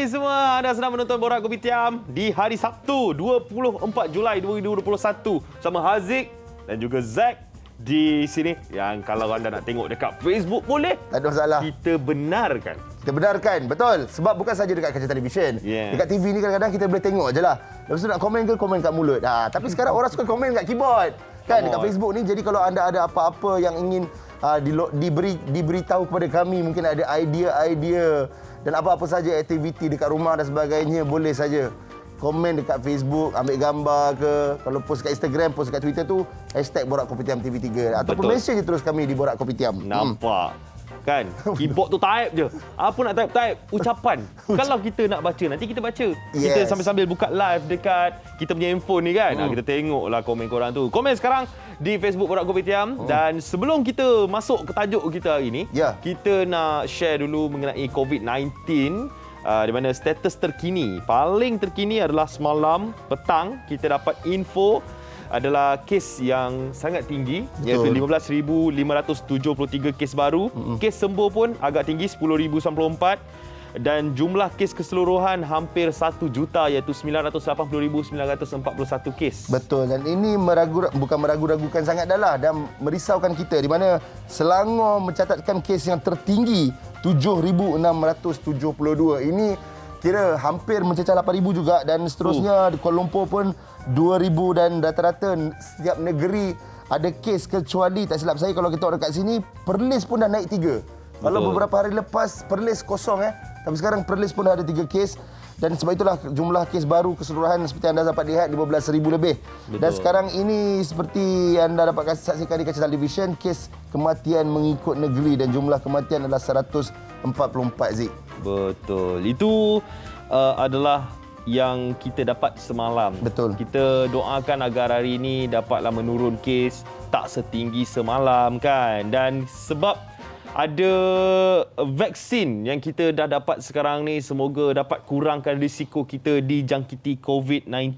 pagi semua. Anda sedang menonton Borak Kopitiam di hari Sabtu 24 Julai 2021 bersama Haziq dan juga Zack di sini. Yang kalau anda nak tengok dekat Facebook boleh. Tak ada masalah. Kita benarkan. Kita benarkan, betul. Sebab bukan saja dekat kaca televisyen. Yeah. Dekat TV ni kadang-kadang kita boleh tengok je lah. Lepas tu nak komen ke, komen kat mulut. Tapi sekarang orang suka komen kat keyboard. Kan dekat Facebook ni. Jadi kalau anda ada apa-apa yang ingin diberitahu kepada kami, mungkin ada idea-idea dan apa-apa saja aktiviti dekat rumah dan sebagainya, boleh saja komen dekat Facebook, ambil gambar ke, kalau post kat Instagram, post kat Twitter tu #Borak Kopitiam TV3 ataupun message je terus kami di Borak Kopitiam. Nampak kan? Keyboard tu type je. Apa nak type ucapan. Kalau kita nak baca, nanti kita baca. Kita sambil-sambil buka live dekat kita punya handphone ni kan. Kita tengoklah komen korang tu. Komen sekarang di Facebook Borak Kopitiam. Dan sebelum kita masuk ke tajuk kita hari ni, kita nak share dulu mengenai COVID-19. Di mana status terkini, paling terkini adalah semalam petang kita dapat info adalah kes yang sangat tinggi. Betul. Iaitu 15,573 kes baru. Kes sembuh pun agak tinggi 10,094 dan jumlah kes keseluruhan hampir 1 juta iaitu 980,941 kes. Betul, dan ini bukan meragu-ragukan sangat dah lah dan merisaukan kita di mana Selangor mencatatkan kes yang tertinggi 7,672. Ini kira hampir mencecah 8,000 juga dan seterusnya di Kuala Lumpur pun 2,000 dan rata-rata setiap negeri ada kes kecuali tak silap saya kalau kita orang dekat sini Perlis pun dah naik 3. Kalau beberapa hari lepas Perlis kosong tapi sekarang Perlis pun dah ada 3 kes dan sebab itulah jumlah kes baru keseluruhan seperti anda dapat lihat 15,000 lebih. Betul. Dan sekarang ini seperti anda dapat saksikan di kaca televisyen, kes kematian mengikut negeri dan jumlah kematian adalah 144 Zik. Betul. Itu adalah yang kita dapat semalam. Betul. Kita doakan agar hari ini dapatlah menurun kes tak setinggi semalam kan. Dan sebab ada vaksin yang kita dah dapat sekarang ni, semoga dapat kurangkan risiko kita dijangkiti COVID-19.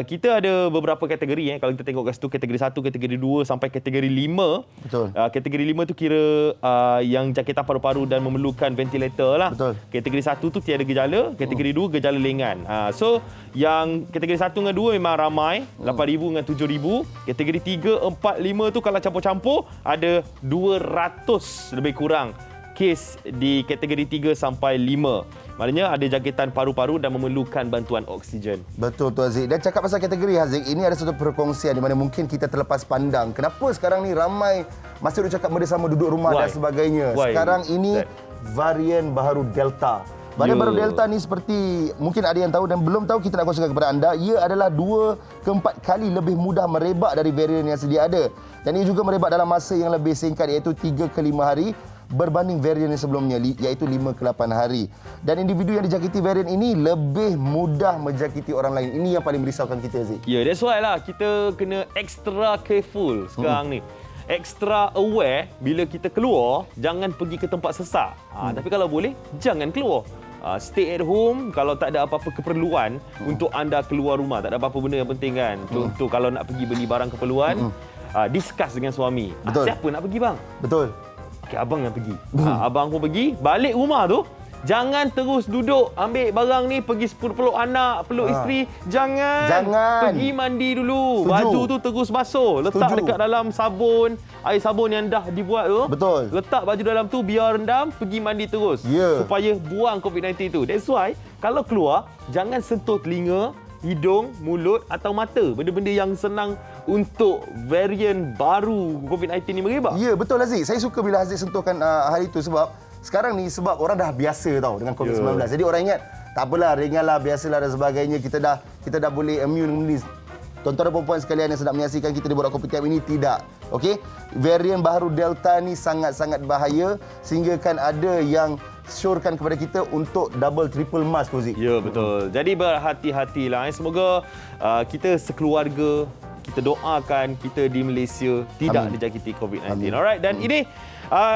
Kita ada beberapa kategori kalau kita tengok kat situ, kategori 1, kategori 2 sampai kategori 5. Betul. Kategori 5 tu kira yang jangkitan paru-paru dan memerlukan ventilator lah. Betul. Kategori 1 tu tiada gejala, kategori 2 gejala ringan. So yang kategori 1 dengan 2 memang ramai, 8,000 dengan 7,000. Kategori 3, 4, 5 tu kalau campur-campur ada 200 lebih kurang kes di kategori 3 sampai 5. Maknanya ada jangkitan paru-paru dan memerlukan bantuan oksigen. Betul tu Haziq. Dan cakap pasal kategori Haziq, ini ada satu perkongsian di mana mungkin kita terlepas pandang. Kenapa sekarang ni ramai masih duk cakap bersama duduk rumah dan sebagainya. Sekarang ini varian baru Delta. Varian baru Delta ni seperti mungkin ada yang tahu dan belum tahu, kita nak kongsikan kepada anda. Ia adalah 2 ke 4 kali lebih mudah merebak dari varian yang sedia ada. Dan ia juga merebak dalam masa yang lebih singkat iaitu 3 ke 5 hari berbanding varian yang sebelumnya iaitu 5 ke 8 hari. Dan individu yang dijangkiti varian ini lebih mudah menjangkiti orang lain. Ini yang paling merisaukan kita, Zik. That's why lah kita kena extra careful sekarang ni. Extra aware bila kita keluar, jangan pergi ke tempat sesak. Tapi kalau boleh, jangan keluar. Stay at home kalau tak ada apa-apa keperluan untuk anda keluar rumah. Tak ada apa-apa benda yang penting kan. Contoh kalau nak pergi beli barang keperluan, discuss dengan suami. Siapa nak pergi bang? Betul. Okay, abang yang pergi. Abang pun pergi, balik rumah tu jangan terus duduk ambil barang ni pergi peluk anak, peluk isteri. Jangan. Pergi mandi dulu. Setuju. Baju tu terus basuh. Letak dekat dalam sabun, air sabun yang dah dibuat tu. Betul. Letak baju dalam tu biar rendam, pergi mandi terus. Supaya buang COVID-19 tu. That's why kalau keluar jangan sentuh telinga, hidung, mulut atau mata. Benda-benda yang senang untuk varian baru COVID-19 ni merebak. Ya, betul Haziq. Saya suka bila Haziq sentuhkan hari itu sebab sekarang ni sebab orang dah biasa tau dengan COVID-19. Jadi orang ingat tak apalah, ringanlah, biasalah dan sebagainya. Kita dah boleh immune. Tuan-tuan dan puan-puan sekalian yang sedang menyaksikan kita di Borak Kopitiam ini, tidak. Okey? Varian baru Delta ni sangat-sangat bahaya sehingga kan ada yang syorkan kepada kita untuk double triple mask tu, Zik. Ya, betul. Jadi berhati-hatilah. Semoga kita sekeluarga, kita doakan kita di Malaysia tidak dijangkiti COVID-19. Alright, dan ini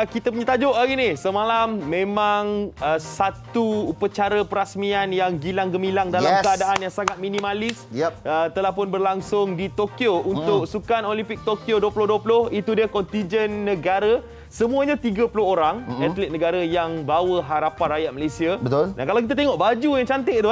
Kita punya tajuk hari ni semalam memang satu upacara perasmian yang gilang gemilang dalam keadaan yang sangat minimalis. Telah pun berlangsung di Tokyo untuk Sukan Olimpik Tokyo 2020. Itu dia kontijen negara. Semuanya 30 orang atlet negara yang bawa harapan rakyat Malaysia. Betul. Dan kalau kita tengok baju yang cantik tu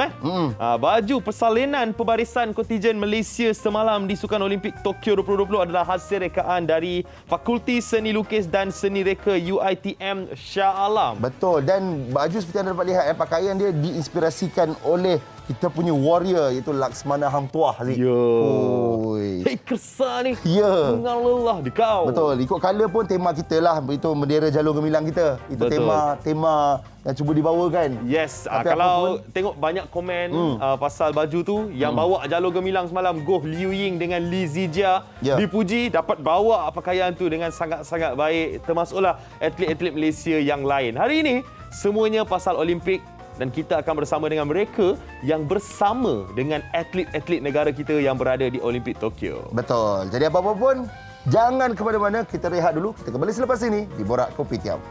baju persalinan pebarisan kontijen Malaysia semalam di Sukan Olimpik Tokyo 2020 adalah hasil rekaan dari Fakulti Seni Lukis dan Seni Reka UiTM Shah Alam. Betul. Dan baju seperti anda dapat lihat, pakaian dia diinspirasikan oleh kita punya warrior iaitu Laksmana Hang Tuah. Hei kersa ni. Allah di kau. Betul. Ikut color pun tema kita lah. Itu bendera jalur gemilang kita. Itu tema yang cuba dibawakan. Yes. Kalau tengok banyak komen pasal baju tu, yang bawa jalur gemilang semalam Goh Liu Ying dengan Lee Zijia dipuji dapat bawa pakaian tu dengan sangat-sangat baik. Termasuklah atlet-atlet Malaysia yang lain. Hari ini semuanya pasal Olimpik. Dan kita akan bersama dengan mereka yang bersama dengan atlet-atlet negara kita yang berada di Olimpik Tokyo. Betul. Jadi apa-apa pun, jangan ke mana-mana. Kita rehat dulu. Kita kembali selepas ini di Borak Kopitiam.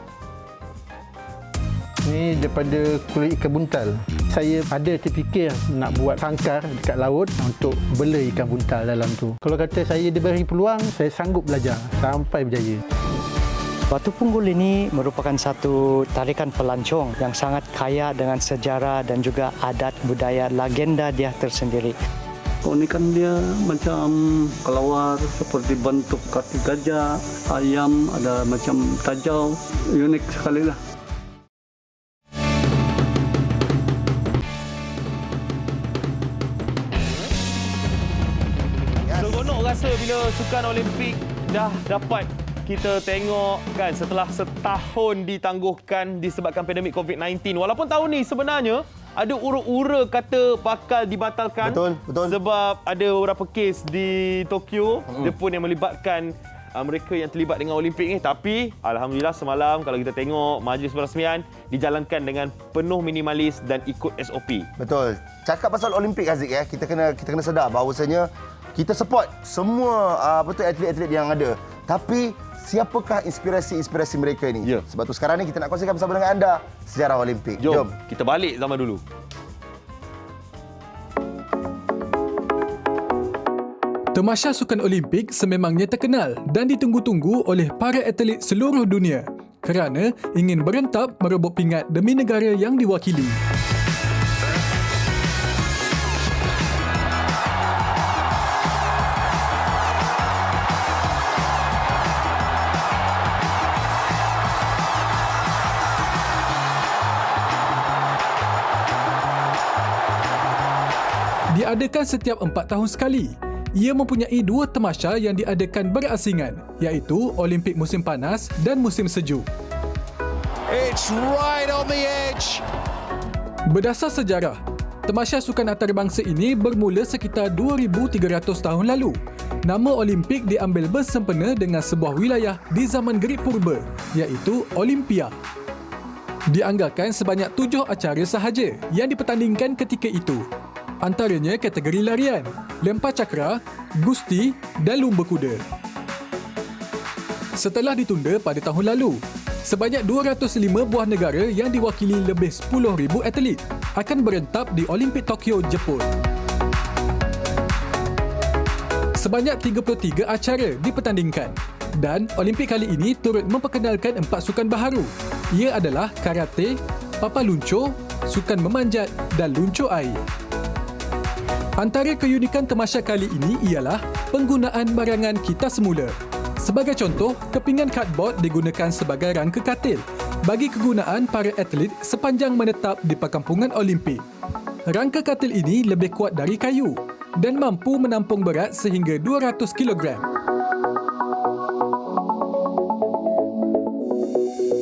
Ini daripada kulit ikan buntal. Saya ada terfikir nak buat sangkar dekat laut untuk bela ikan buntal dalam tu. Kalau kata saya diberi peluang, saya sanggup belajar sampai berjaya. Batu Punggul ini merupakan satu tarikan pelancong yang sangat kaya dengan sejarah dan juga adat budaya legenda dia tersendiri. Keunikan dia macam kelawar seperti bentuk kaki gajah, ayam, ada macam tajau, unik sekali lah. Seronok rasa bila Sukan Olimpik dah dapat kita tengok kan setelah setahun ditangguhkan disebabkan pandemik COVID-19. Walaupun tahun ni sebenarnya ada ura-ura kata bakal dibatalkan. Betul. Sebab ada beberapa kes di Tokyo dia pun yang melibatkan mereka yang terlibat dengan Olimpik ni. Tapi alhamdulillah semalam kalau kita tengok majlis perasmian dijalankan dengan penuh minimalis dan ikut SOP. Betul. Cakap pasal Olimpik Haziq kita kena sedar bahawasanya kita support semua atlet-atlet yang ada. Tapi siapakah inspirasi mereka ni? Sebab tu sekarang ni kita nak kongsikan bersama dengan anda sejarah Olimpik. Jom kita balik zaman dulu. Tamasya Sukan Olimpik sememangnya terkenal dan ditunggu-tunggu oleh para atlet seluruh dunia kerana ingin berentab merebut pingat demi negara yang diwakili. Diadakan setiap 4 tahun sekali. Ia mempunyai 2 tamasya yang diadakan berasingan, iaitu Olimpik musim panas dan musim sejuk. It's right on the edge. Berdasar sejarah, tamasya sukan antarabangsa ini bermula sekitar 2,300 tahun lalu. Nama Olimpik diambil bersempena dengan sebuah wilayah di zaman Greek Purba, iaitu Olimpia. Dianggarkan sebanyak 7 acara sahaja yang dipertandingkan ketika itu. Antaranya kategori larian, lempar cakra, gusti dan lumba kuda. Setelah ditunda pada tahun lalu, sebanyak 205 buah negara yang diwakili lebih 10,000 atlet akan berentab di Olimpik Tokyo, Jepun. Sebanyak 33 acara dipertandingkan dan Olimpik kali ini turut memperkenalkan 4 sukan baharu. Ia adalah karate, papan luncur, sukan memanjat dan luncur air. Antara keunikan tamasya kali ini ialah penggunaan barangan kita semula. Sebagai contoh, kepingan cardboard digunakan sebagai rangka katil bagi kegunaan para atlet sepanjang menetap di perkampungan Olimpik. Rangka katil ini lebih kuat dari kayu dan mampu menampung berat sehingga 200 kg.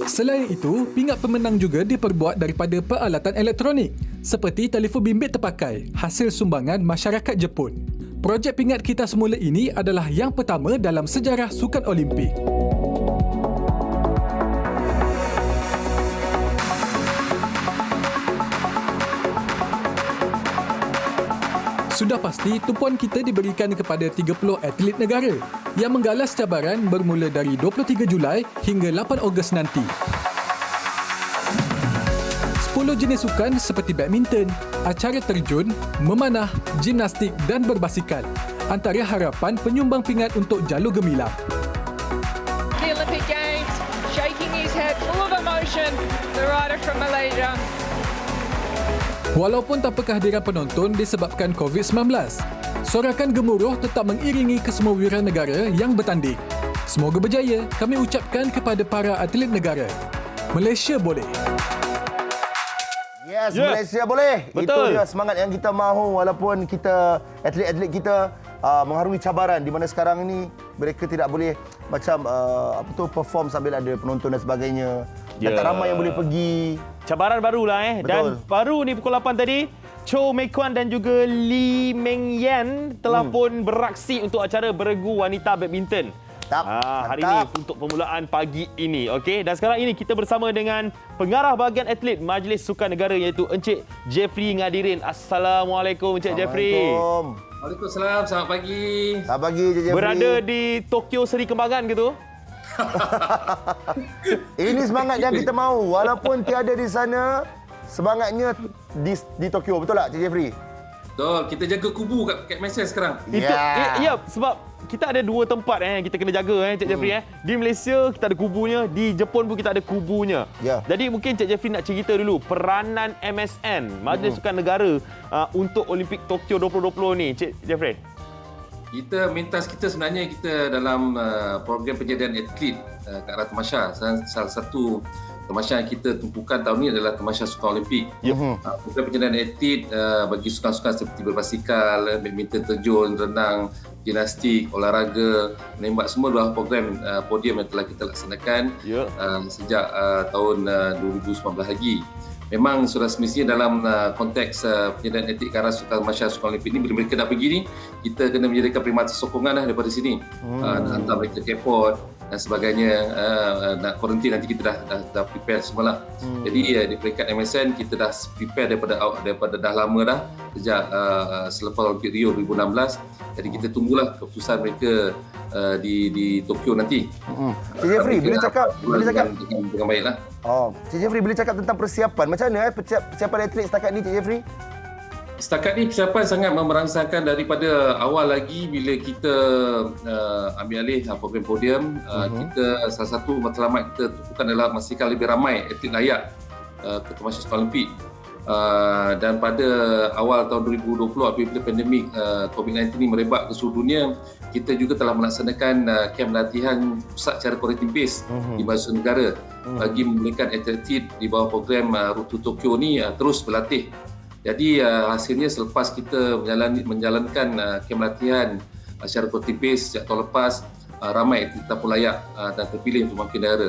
Selain itu, pingat pemenang juga diperbuat daripada peralatan elektronik seperti telefon bimbit terpakai hasil sumbangan masyarakat Jepun. Projek pingat kita semula ini adalah yang pertama dalam sejarah Sukan Olimpik. sudah pasti tumpuan kita diberikan kepada 30 atlet negara yang menggalas cabaran bermula dari 23 Julai hingga 8 Ogos nanti. 10 jenis sukan seperti badminton, acara terjun, memanah, gimnastik dan berbasikal antara harapan penyumbang pingat untuk jalur gemilang. The Olympic Games, shaking his head full of emotion, the rider from Malaysia. Walaupun tanpa kehadiran penonton disebabkan COVID-19, sorakan gemuruh tetap mengiringi kesemua wiranegara yang bertanding. Semoga berjaya, kami ucapkan kepada para atlet negara. Malaysia boleh. Yes, Malaysia boleh. Betul. Itu dia semangat yang kita mahu walaupun kita atlet-atlet kita mengharungi cabaran di mana sekarang ini mereka tidak boleh macam perform sambil ada penonton dan sebagainya. Dan tak ramai yang boleh pergi. Cabaran barulah Betul. Dan baru ni pukul 8 tadi, Cho Mei Kuan dan juga Lee Meng Yan telah pun beraksi untuk acara beregu wanita badminton. Hari ini untuk permulaan pagi ini. Okey, dan sekarang ini kita bersama dengan pengarah bahagian atlet Majlis Sukan Negara iaitu Encik Jeffrey Ngadirin. Assalamualaikum Encik Jeffrey. Waalaikumsalam, selamat pagi. Selamat pagi Encik Jeffrey. Berada di Tokyo Seri Kembangan ke tu? Ini semangat yang kita mahu walaupun tiada di sana, semangatnya di Tokyo. Betul tak Encik Jeffrey? Betul, kita jaga kubu kat Malaysia sekarang. Ya, sebab kita ada dua tempat yang kita kena jaga Encik Jeffrey. Di Malaysia kita ada kubunya, di Jepun pun kita ada kubunya. Ya. Jadi mungkin Encik Jeffrey nak cerita dulu peranan MSN, Majlis Sukan Negara untuk Olimpik Tokyo 2020 ni, Encik Jeffrey. Kita mentas kita sebenarnya kita dalam program penyediaan atlet ke arah Tamasya. Salah satu Tamasya yang kita tumpukan tahun ini adalah Tamasya Sukan Olimpik. Program penyediaan atlet bagi sukan-sukan seperti berbasikal, badminton terjun, renang, gimnastik, olahraga, menembak, semua adalah program podium yang telah kita laksanakan sejak tahun 2019 lagi. Memang sudah semestinya dalam konteks penyediaan atlet ke arah Tamasya Sukan Olimpik ini, bila mereka dah pergi ni, kita kena menyediakan perkhidmatan sokongan daripada sini. Hantar mereka ke airport dan sebagainya, nak kuarantin nanti kita dah prepare semualah. Jadi di peringkat MSN kita dah prepare daripada dah lama dah, sejak selepas Olimpik Rio 2016. Jadi kita tunggulah keputusan mereka di Tokyo nanti. Cik Jeffrey, bila cakap dengan baiklah. Cik Jeffrey, bila cakap tentang persiapan, macam mana persiapan atlet setakat ni Cik Jeffrey? Setakat ni persiapan sangat memerangsangkan daripada awal lagi bila kita ambil alih program podium. Kita salah satu matlamat kita tumpukan adalah memastikan lebih ramai atlet layak ke Tamasya Sukan Olimpik. Dan pada awal tahun 2020 apabila pandemik COVID-19 ini merebak ke seluruh dunia, kita juga telah melaksanakan kem latihan pusat secara quarantine base di Majlis Negara bagi membolehkan atlet di bawah program Road to Tokyo ni terus berlatih. Jadi hasilnya selepas kita menjalankan kem latihan secara quarantine base sejak tahun lepas, ramai atlet pun layak dan terpilih untuk mewakili negara.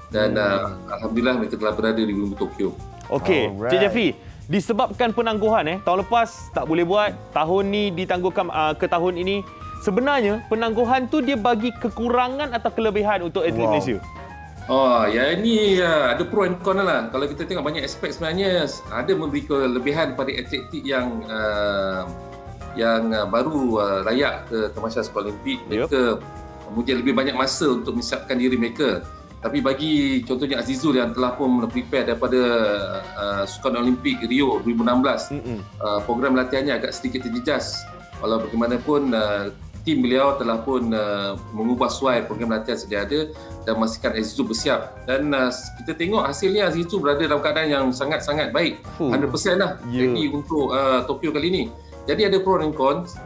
Dan alhamdulillah mereka telah berada di Olimpik Tokyo. Okey, Cik Jeffrey, disebabkan penangguhan tahun lepas tak boleh buat, tahun ni ditangguhkan ke tahun ini. Sebenarnya penangguhan tu dia bagi kekurangan atau kelebihan untuk atlet Malaysia? Ya ini ada pro and con lah. Kalau kita tengok banyak aspek sebenarnya ada memberi kelebihan pada atlet yang baru layak ke Tamasya Sukan Olimpik. Mereka mempunyai lebih banyak masa untuk menyiapkan diri mereka. Tapi bagi contohnya Azizul yang telah pun prepare daripada Sukan Olimpik Rio 2016, program latihannya agak sedikit terjejas. Walau bagaimanapun tim beliau telah pun mengubah suai program latihan sedia ada dan memastikan Azizul bersiap. Dan kita tengok hasilnya Azizul berada dalam keadaan yang sangat-sangat baik. 100% lah ready untuk Tokyo kali ini. Jadi ada pro dan cons.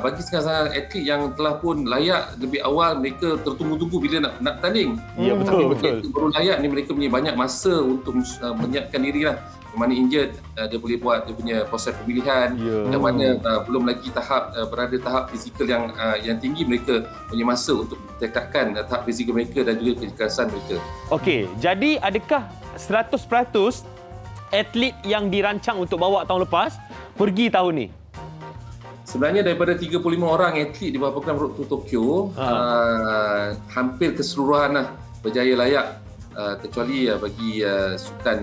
Bagi setengah atlet yang telah pun layak lebih awal, mereka tertunggu-tunggu bila nak tanding. Ya, betul. Baru layak ni mereka punya banyak masa untuk menyiapkan diri lah. Mana injured, dia boleh buat dia punya proses pemilihan. Dan mana belum lagi berada tahap fizikal yang tinggi, mereka punya masa untuk meningkatkan tahap fizikal mereka dan juga kejelasan mereka. Okey, jadi adakah 100% atlet yang dirancang untuk bawa tahun lepas pergi tahun ni? Sebenarnya daripada 35 orang atlet di bawah program Road to Tokyo, hampir keseluruhan berjaya layak kecuali bagi sukan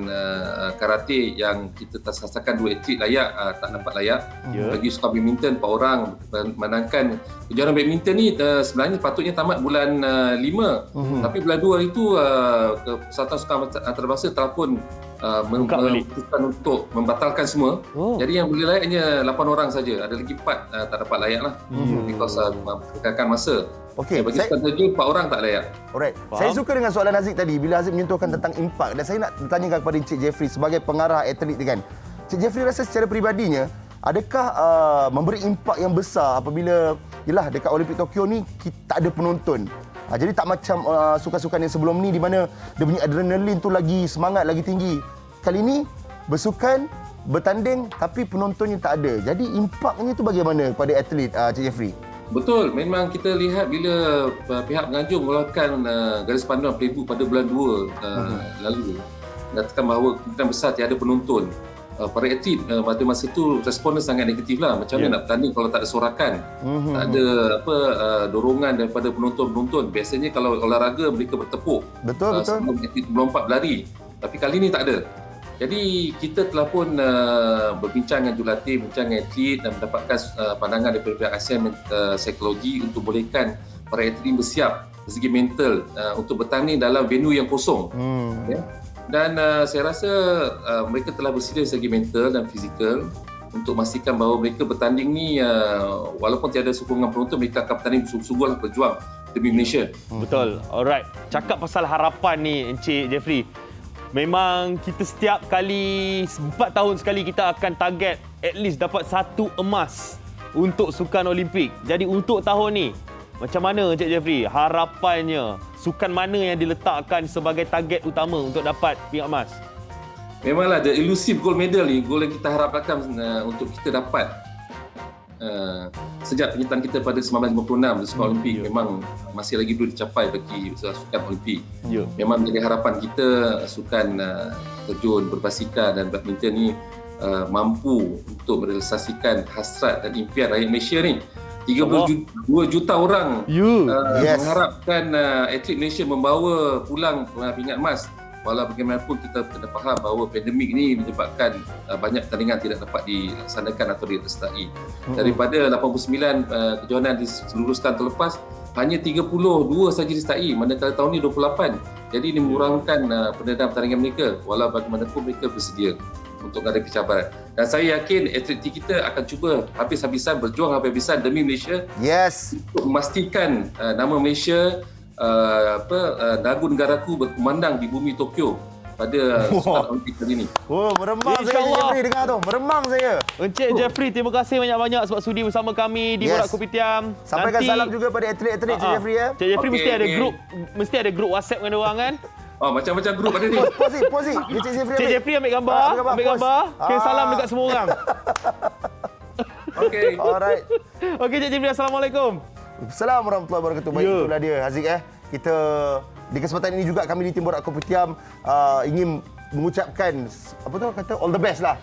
karate yang kita rasakan 2 atlet layak tak dapat layak. Bagi sukan badminton 4 orang menangkan kejuaraan badminton ni sebenarnya patutnya tamat bulan 5 tapi bulan 2 itu Persatuan Sukan Antarabangsa telah pun memutuskan untuk membatalkan semua. Jadi yang boleh layak hanya 8 orang saja. Ada lagi 4 tak dapat layak lah because perkirakan masa. Okey, bagi sukan terjun 4 orang tak layak. Alright. Saya suka dengan soalan Haziq tadi bila Haziq menyentuhkan tentang impak, dan saya nak bertanya kepada Encik Jeffrey sebagai pengarah atlet ni kan. Encik Jeffrey rasa secara peribadinya adakah memberi impak yang besar apabila yalah dekat Olimpik Tokyo ni kita tak ada penonton. Jadi tak macam sukan-sukan yang sebelum ni di mana dia punya adrenalin tu lagi semangat, lagi tinggi. Kali ni bersukan, bertanding tapi penontonnya tak ada. Jadi impaknya tu bagaimana kepada atlet Encik Jeffrey? Betul, memang kita lihat bila pihak penganjung mengeluarkan garis panduan playbook pada bulan 2 lalu, mengatakan bahawa kemungkinan besar tiada penonton. Para atlet pada masa itu responnya sangat negatif lah. Macam mana nak bertanding kalau tak ada sorakan, tak ada dorongan daripada penonton-penonton. Biasanya kalau olahraga mereka bertepuk. Betul. Sebelum atlet melompat berlari. Tapi kali ni tak ada. Jadi kita telah pun berbincang dengan jurulatih, bincang dengan atlet dan mendapatkan pandangan daripada pihak ASEAN Psikologi untuk bolehkan para atlet ini bersiap dari segi mental untuk bertanding dalam venue yang kosong. Dan saya rasa mereka telah bersedia dari segi mental dan fizikal untuk memastikan bahawa mereka bertanding ni walaupun tiada sokongan penonton, mereka akan bertanding sungguh-sungguhlah berjuang demi Malaysia. Betul. Alright. Cakap pasal harapan ni Encik Jeffrey. Memang kita setiap kali 4 tahun sekali kita akan target at least dapat 1 emas untuk sukan Olimpik. Jadi untuk tahun ni macam mana Encik Jeffrey harapannya, sukan mana yang diletakkan sebagai target utama untuk dapat pingat emas? Memanglah the elusive gold medal ni, gol yang kita harapkan untuk kita dapat sejak penyertaan kita pada 1956 di sukan Olimpik memang masih lagi belum dicapai bagi sukan Olimpik. Memang menjadi harapan kita sukan terjun, berbasikal dan badminton ni mampu untuk merealisasikan hasrat dan impian rakyat Malaysia ni. 32 juta orang mengharapkan atlet Malaysia membawa pulang pingat emas. Walau bagaimanapun kita kena faham bahawa pandemik ini menyebabkan banyak pertandingan tidak dapat dilaksanakan atau disertai. Daripada 89 kejohanan diseluruhkan terlepas, hanya 32 saja disertai, manakala tahun ini 28. Jadi ini mengurangkan pendanaan pertandingan mereka. Walau bagaimanapun mereka bersedia untuk menghadapi cabaran. Dan saya yakin atlet kita akan cuba habis-habisan berjuang habis-habisan demi Malaysia. Untuk memastikan nama Malaysia dagu negaraku berkumandang di bumi Tokyo pada sukan Olimpik kali ini. Meremang saya Jeffrey dengar tu. Meremang saya. Encik Jeffrey, terima kasih banyak-banyak sebab sudi bersama kami di Borak Kopitiam. Sampaikan salam juga pada atlet-atlet Encik Jeffrey ya. Encik Jeffrey mesti ada grup WhatsApp dengan orang kan? Macam-macam grup ada ni. Posi. Encik Jeffrey ambil gambar. Kirim salam dekat semua orang. Okey. Alright. Okey Encik Jeffrey, Assalamualaikum. Assalamualaikum warahmatullahi wabarakatuh. Baik, itulah dia Haziq Kita di kesempatan ini juga kami di Tim Borak Kopitiam ingin mengucapkan all the best lah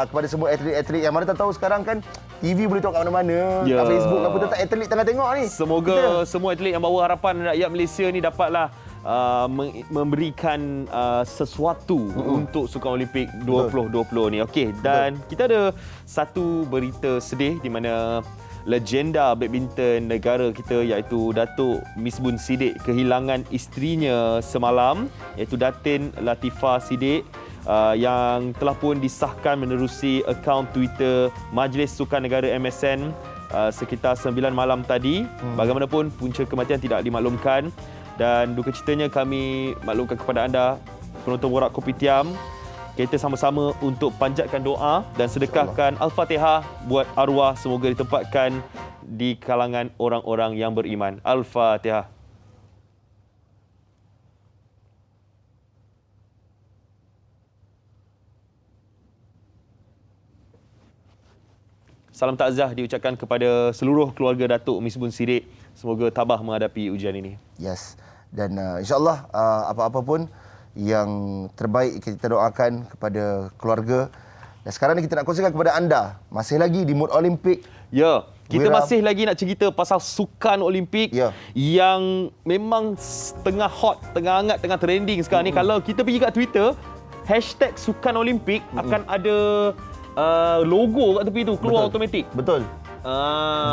kepada semua atlet-atlet yang mana tak tahu sekarang kan TV boleh tengok kat mana-mana, kat Facebook apa tu, tak atlet tengah tengok ni. Semoga semua atlet yang bawa harapan rakyat Malaysia ni dapatlah memberikan sesuatu untuk Sukan Olimpik 2020 ni. Okey, dan kita ada satu berita sedih di mana legenda badminton negara kita iaitu Datuk Misbun Sidek kehilangan isterinya semalam iaitu Datin Latifah Sidek yang telah pun disahkan menerusi akaun Twitter Majlis Sukan Negara MSN sekitar 9 malam tadi. Bagaimanapun punca kematian tidak dimaklumkan dan duka citanya kami maklumkan kepada anda penonton Borak Kopitiam. Kita sama-sama untuk panjatkan doa dan sedekahkan Al-Fatihah buat arwah, semoga ditempatkan di kalangan orang-orang yang beriman. Al-Fatihah. Salam takziah diucapkan kepada seluruh keluarga Datuk Misbun Sidek. Semoga tabah menghadapi ujian ini. Dan insya-Allah apa-apa pun yang terbaik kita doakan kepada keluarga. Dan sekarang ni kita nak kongsikan kepada anda masih lagi di mood Olimpik. Kita masih lagi nak cerita pasal sukan Olimpik yang memang tengah hot, tengah hangat, tengah trending sekarang ni. Kalau kita pergi kat Twitter, hashtag sukan Olimpik akan ada logo kat tepi tu keluar automatik. Betul.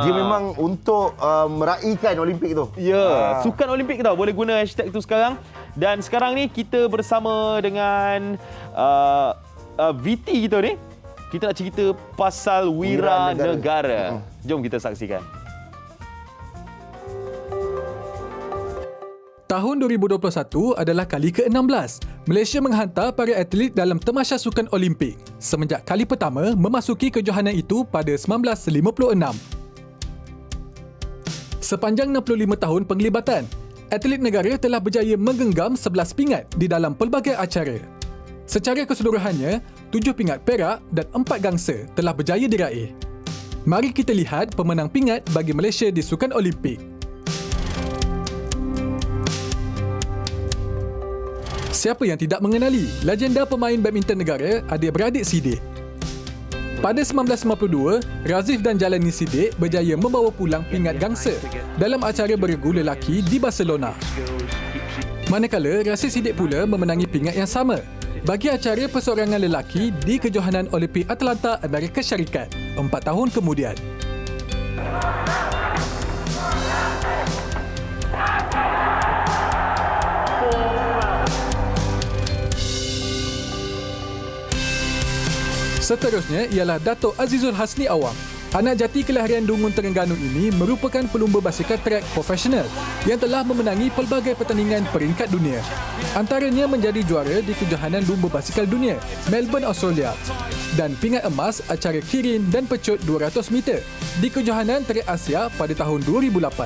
Dia memang untuk meraihkan Olimpik tu. Ya, sukan Olimpik tau. Boleh guna hashtag tu sekarang. Dan sekarang ni kita bersama dengan VT kita ni. Kita nak cerita pasal Wira Negara. Jom kita saksikan. Tahun 2021 adalah kali ke-16 Malaysia menghantar para atlet dalam Tamasya Sukan Olimpik semenjak kali pertama memasuki kejohanan itu pada 1956. Sepanjang 65 tahun penglibatan, atlet negara telah berjaya menggenggam 11 pingat di dalam pelbagai acara. Secara keseluruhannya, 7 pingat perak dan 4 gangsa telah berjaya diraih. Mari kita lihat pemenang pingat bagi Malaysia di Sukan Olimpik. Siapa yang tidak mengenali legenda pemain badminton negara adik-beradik Siddiq? Pada 1952, Razif dan Jalani Siddiq berjaya membawa pulang pingat gangsa dalam acara beregu lelaki di Barcelona. Manakala Razif Siddiq pula memenangi pingat yang sama bagi acara perseorangan lelaki di kejohanan Olimpik Atlanta, Amerika Syarikat 4 tahun kemudian. Seterusnya ialah Dato' Azizul Hasni Awang. Anak jati kelahiran Dungun Terengganu ini merupakan pelumba basikal trek profesional yang telah memenangi pelbagai pertandingan peringkat dunia. Antaranya menjadi juara di kejohanan lumba basikal dunia Melbourne, Australia dan pingat emas acara kirin dan pecut 200 meter di kejohanan trek Asia pada tahun 2008.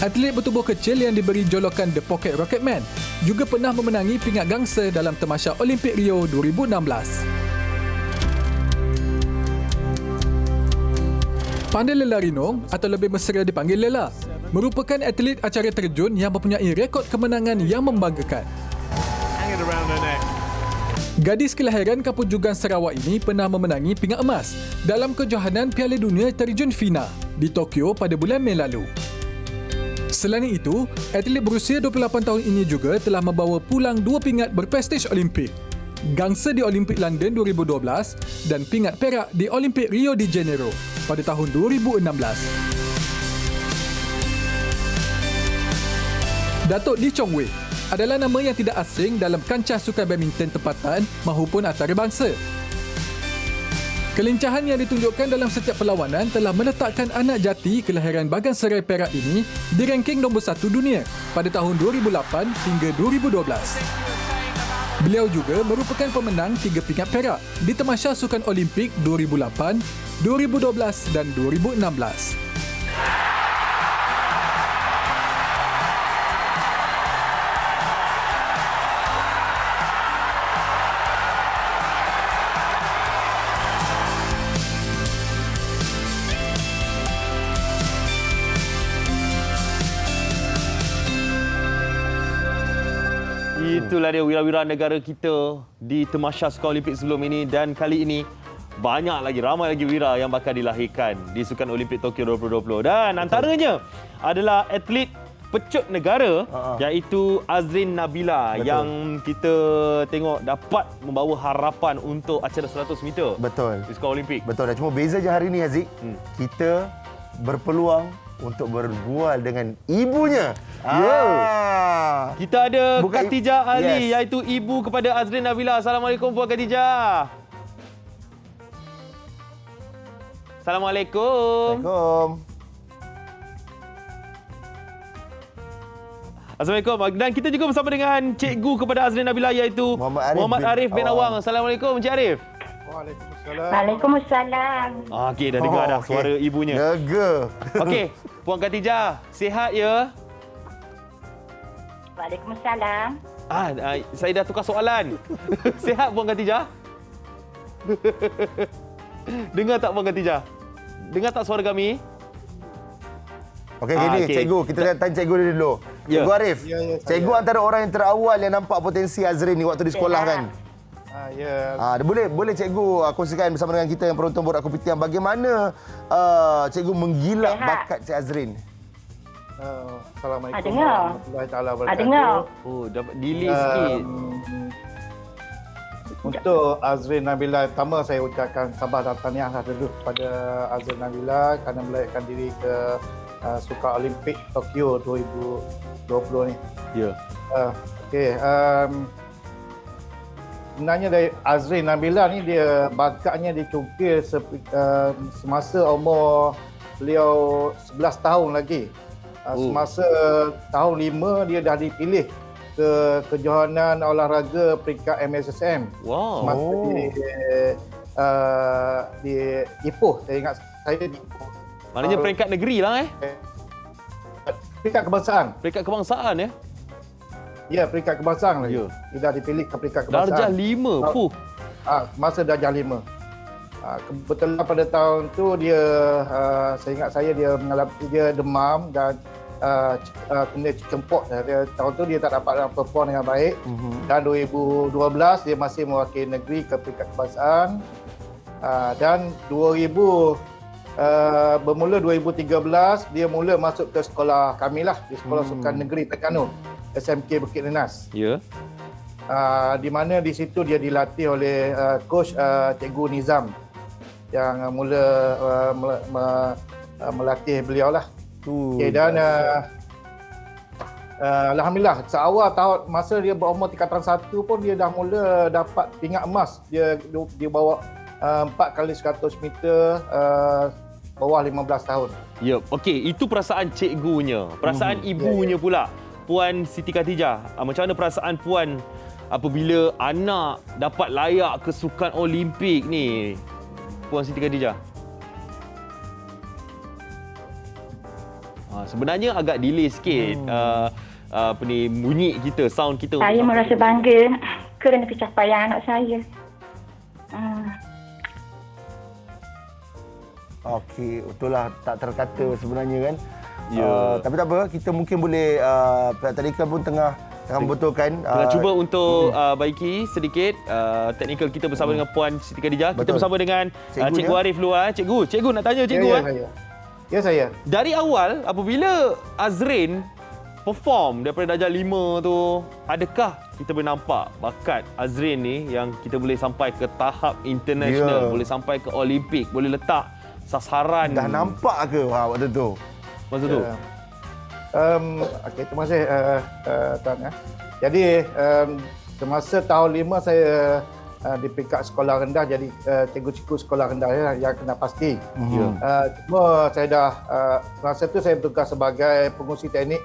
Atlet bertubuh kecil yang diberi jolokan The Pocket Rocketman juga pernah memenangi pingat gangsa dalam Tamasya Olimpik Rio 2016. Pandai Lela Rinong atau lebih mesra dipanggil Lela merupakan atlet acara terjun yang mempunyai rekod kemenangan yang membanggakan. Gadis kelahiran Kampung Jugan Sarawak ini pernah memenangi pingat emas dalam kejohanan Piala Dunia Terjun FINA di Tokyo pada bulan Mei lalu. Selain itu, atlet berusia 28 tahun ini juga telah membawa pulang 2 pingat berprestij Olimpik. Gangsa di Olimpik London 2012 dan pingat perak di Olimpik Rio de Janeiro pada tahun 2016. Datuk Lee Chong Wei adalah nama yang tidak asing dalam kancah sukan badminton tempatan maupun antarabangsa. Kelincahan yang ditunjukkan dalam setiap perlawanan telah meletakkan anak jati kelahiran Bagan Serai Perak ini di ranking nombor 1 dunia pada tahun 2008 hingga 2012. Beliau juga merupakan pemenang 3 pingat perak di Tamasya Sukan Olimpik 2008, 2012 dan 2016. Itulah dia wira-wira negara kita di Tamasya Sukan Olimpik sebelum ini, dan kali ini ramai lagi wira yang bakal dilahirkan di Sukan Olimpik Tokyo 2020, dan antaranya adalah atlet pecut negara iaitu Azrin Nabila. Betul. Yang kita tengok dapat membawa harapan untuk acara 100 meter. Betul. Di Sukan Olimpik. Betul. Dan cuma beza je hari ni Haziq, kita berpeluang untuk berbual dengan ibunya. Kita ada Khatijah Ali, iaitu ibu kepada Azrin Nabila. Assalamualaikum Puan Khatijah. Assalamualaikum. Assalamualaikum. Dan kita juga bersama dengan cikgu kepada Azrin Nabila, iaitu Muhammad Arif bin Awang. Assalamualaikum Encik Arif. Waalaikumsalam. Okey, dah dengar dah suara ibunya. Lega. Okey, Puan Khatijah, sihat ya? Waalaikumsalam. Saya dah tukar soalan. Sihat Puan Khatijah? Dengar tak Puan Khatijah? Dengar tak suara kami? Okey, gini cikgu, kita tanya cikgu dulu. Cikgu Arif, cikgu antara orang yang terawal yang nampak potensi Azrin ni waktu di sekolah kan? Boleh cikgu kongsikan bersama dengan kita yang penonton Borak Kopitiam bagaimana cikgu menggilak bakat Cik Azrin? Assalamualaikum warahmatullahi taala wabarakatuh. Oh, dapat delay sikit. Untuk Azrin Nabila, pertama saya ucapkan sabar dan tahniah dulu kepada Azrin Nabila kerana melayakkan diri ke Sukan Olimpik Tokyo 2020 ni. Ya. Okey, sebenarnya dari Azrin Nabila ni dia bakatnya dicungkil semasa umur beliau 11 tahun lagi. Semasa tahun 5 dia dah dipilih ke kejohanan olahraga peringkat MSSM. Wow. Semasa di Ipoh, saya ingat saya di Ipoh. Maknanya peringkat negeri lah Peringkat kebangsaan. Peringkat kebangsaan ya? Ya, peringkat kebangsaan lagi. Dia dah dipilih ke peringkat kebangsaan. Darjah 5. Fuh. Masa darjah 5. Kebetulan pada tahun tu dia saya ingat saya dia demam dan kena cempok. Tahun tu dia tak dapat perform dengan baik. Dan 2012 dia masih mewakili negeri ke peringkat kebangsaan. Dan bermula 2013 dia mula masuk ke sekolah kami lah, di Sekolah Sukan Negeri Terengganu, SMK Bukit Nenas. Ya. Di mana di situ dia dilatih oleh coach Cikgu Nizam yang mula melatih beliau lah. Okay, dan alhamdulillah seawal tahun masa dia berumur tingkatan 1 pun dia dah mula dapat pingat emas. Dia bawa 4 kali 100 meter bawah 15 tahun. Ya, okey, itu perasaan cikgunya. Perasaan ibunya pula, Puan Siti Khatijah. Macam mana perasaan puan apabila anak dapat layak ke Sukan Olimpik ni, Puan Siti Khatijah? Sebenarnya agak delay sikit bunyi kita, sound kita. Saya merasa bangga kerana pencapaian anak saya. Okey, itulah tak terkata sebenarnya kan. Ya. Tapi tak apa, kita mungkin boleh pihak tadika pun tengah membetulkan. Tengah cuba untuk baiki sedikit teknikal kita bersama dengan Puan Siti Khatijah. Kita bersama dengan Cikgu Arif dulu. Cikgu nak tanya cikgu. Ya, saya. Dari awal apabila Azrin perform daripada darjah 5 tu, adakah kita boleh nampak bakat Azrin ni yang kita boleh sampai ke tahap international, boleh sampai ke Olimpik, boleh letak sasaran? Dah nampak ke waktu tu? Masa tu? Okey, terima kasih Tuan. Jadi semasa tahun 5 saya di peringkat sekolah rendah jadi cikgu-cikgu sekolah rendah yang kena pasti. Cuma saya dah masa tu saya bertugas sebagai pengurusi teknik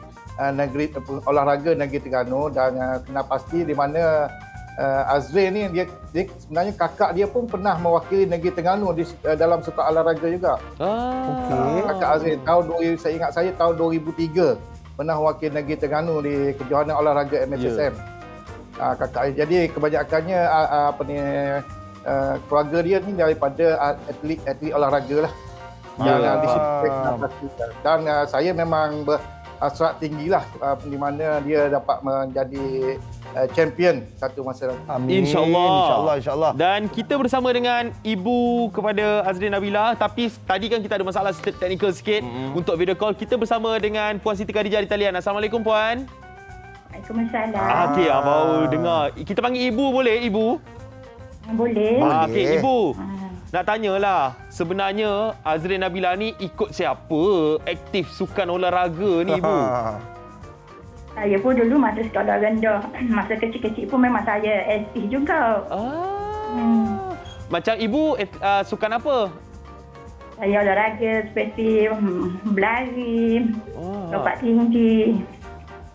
negeri olahraga negeri Terengganu dan kena pasti di mana Azrin ni dia sebenarnya kakak dia pun pernah mewakili negeri Terengganu dalam sukan olahraga juga. Okey. Kakak Azrin saya ingat saya tahun 2003 pernah mewakili negeri Terengganu di kejohanan olahraga MSSM. Kakak, jadi kebanyakannya keluarga dia ni daripada atlet olahraga lah yang disiplin dan saya memang berhasrat tinggi lah di mana dia dapat menjadi champion satu masa nanti. Amin. InsyaAllah. Dan kita bersama dengan ibu kepada Azrin Nabila, tapi tadi kan kita ada masalah teknikal sikit untuk video call. Kita bersama dengan Puan Siti Khatijah di talian. Assalamualaikum Puan. Waalaikumsalam. Okey, baru dengar. Kita panggil ibu boleh, ibu? Boleh. Okey, ibu. Nak tanyalah, sebenarnya Azrin Nabila ni ikut siapa aktif sukan olahraga ni, ibu? Saya pun dulu masa sekolah rendah, masa kecil-kecil pun memang saya aktif juga. Macam ibu sukan apa? Saya olahraga seperti berlari, lompat tinggi.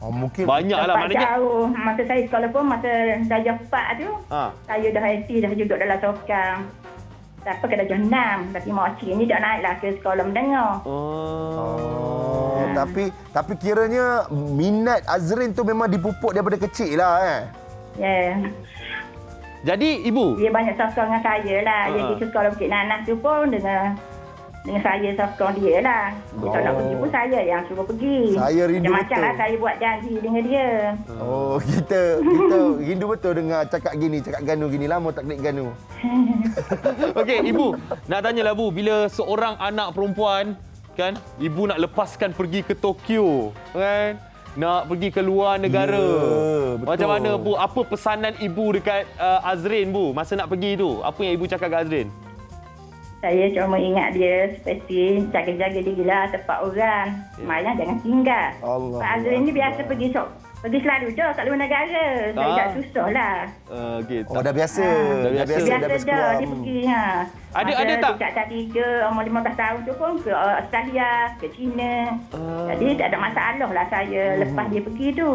Mungkin banyaklah maknanya. Jauh. Masa saya sekolah pun masa darjah 4 tu, saya dah aktif dah juga dalam sukan. Sampai ke darjah 6, tapi makcik ni tak naiklah ke sekolah mendengar. Tapi kiranya minat Azrin tu memang dipupuk daripada kecil lah Ya. Jadi ibu? Dia banyak sokong dengan saya lah. Dia pergi sekolah Bukit Nanas tu pun dengan dengan saya sokong dia lah. Dia tak nak pergi pun saya yang suruh pergi. Saya rindu macam-macam betul. lah saya buat janji dengan dia. Oh, kita rindu betul dengar cakap gini, cakap ganu gini. Lama tak klik ganu. Okey, Ibu, nak tanyalah Bu, bila seorang anak perempuan kan, Ibu nak lepaskan pergi ke Tokyo, kan? Nak pergi ke luar negara. betul. Macam mana Bu? Apa pesanan Ibu dekat Azrin Bu masa nak pergi tu? Apa yang Ibu cakap kat Azrin? Saya cuma ingat dia seperti jaga-jaga diri lah tempat orang. Semayang jangan tinggal. Allah. Pak Azrin ni biasa pergi selalu je kat luar negara. Saya tak susah lah. Okay, Oh, dah biasa. Dah biasa dah keluar. dia pergi. Ada tak? Dekat tadi ke umur 15 tahun tu pun ke Australia, ke China. Jadi tak ada masalah lah saya lepas dia pergi tu.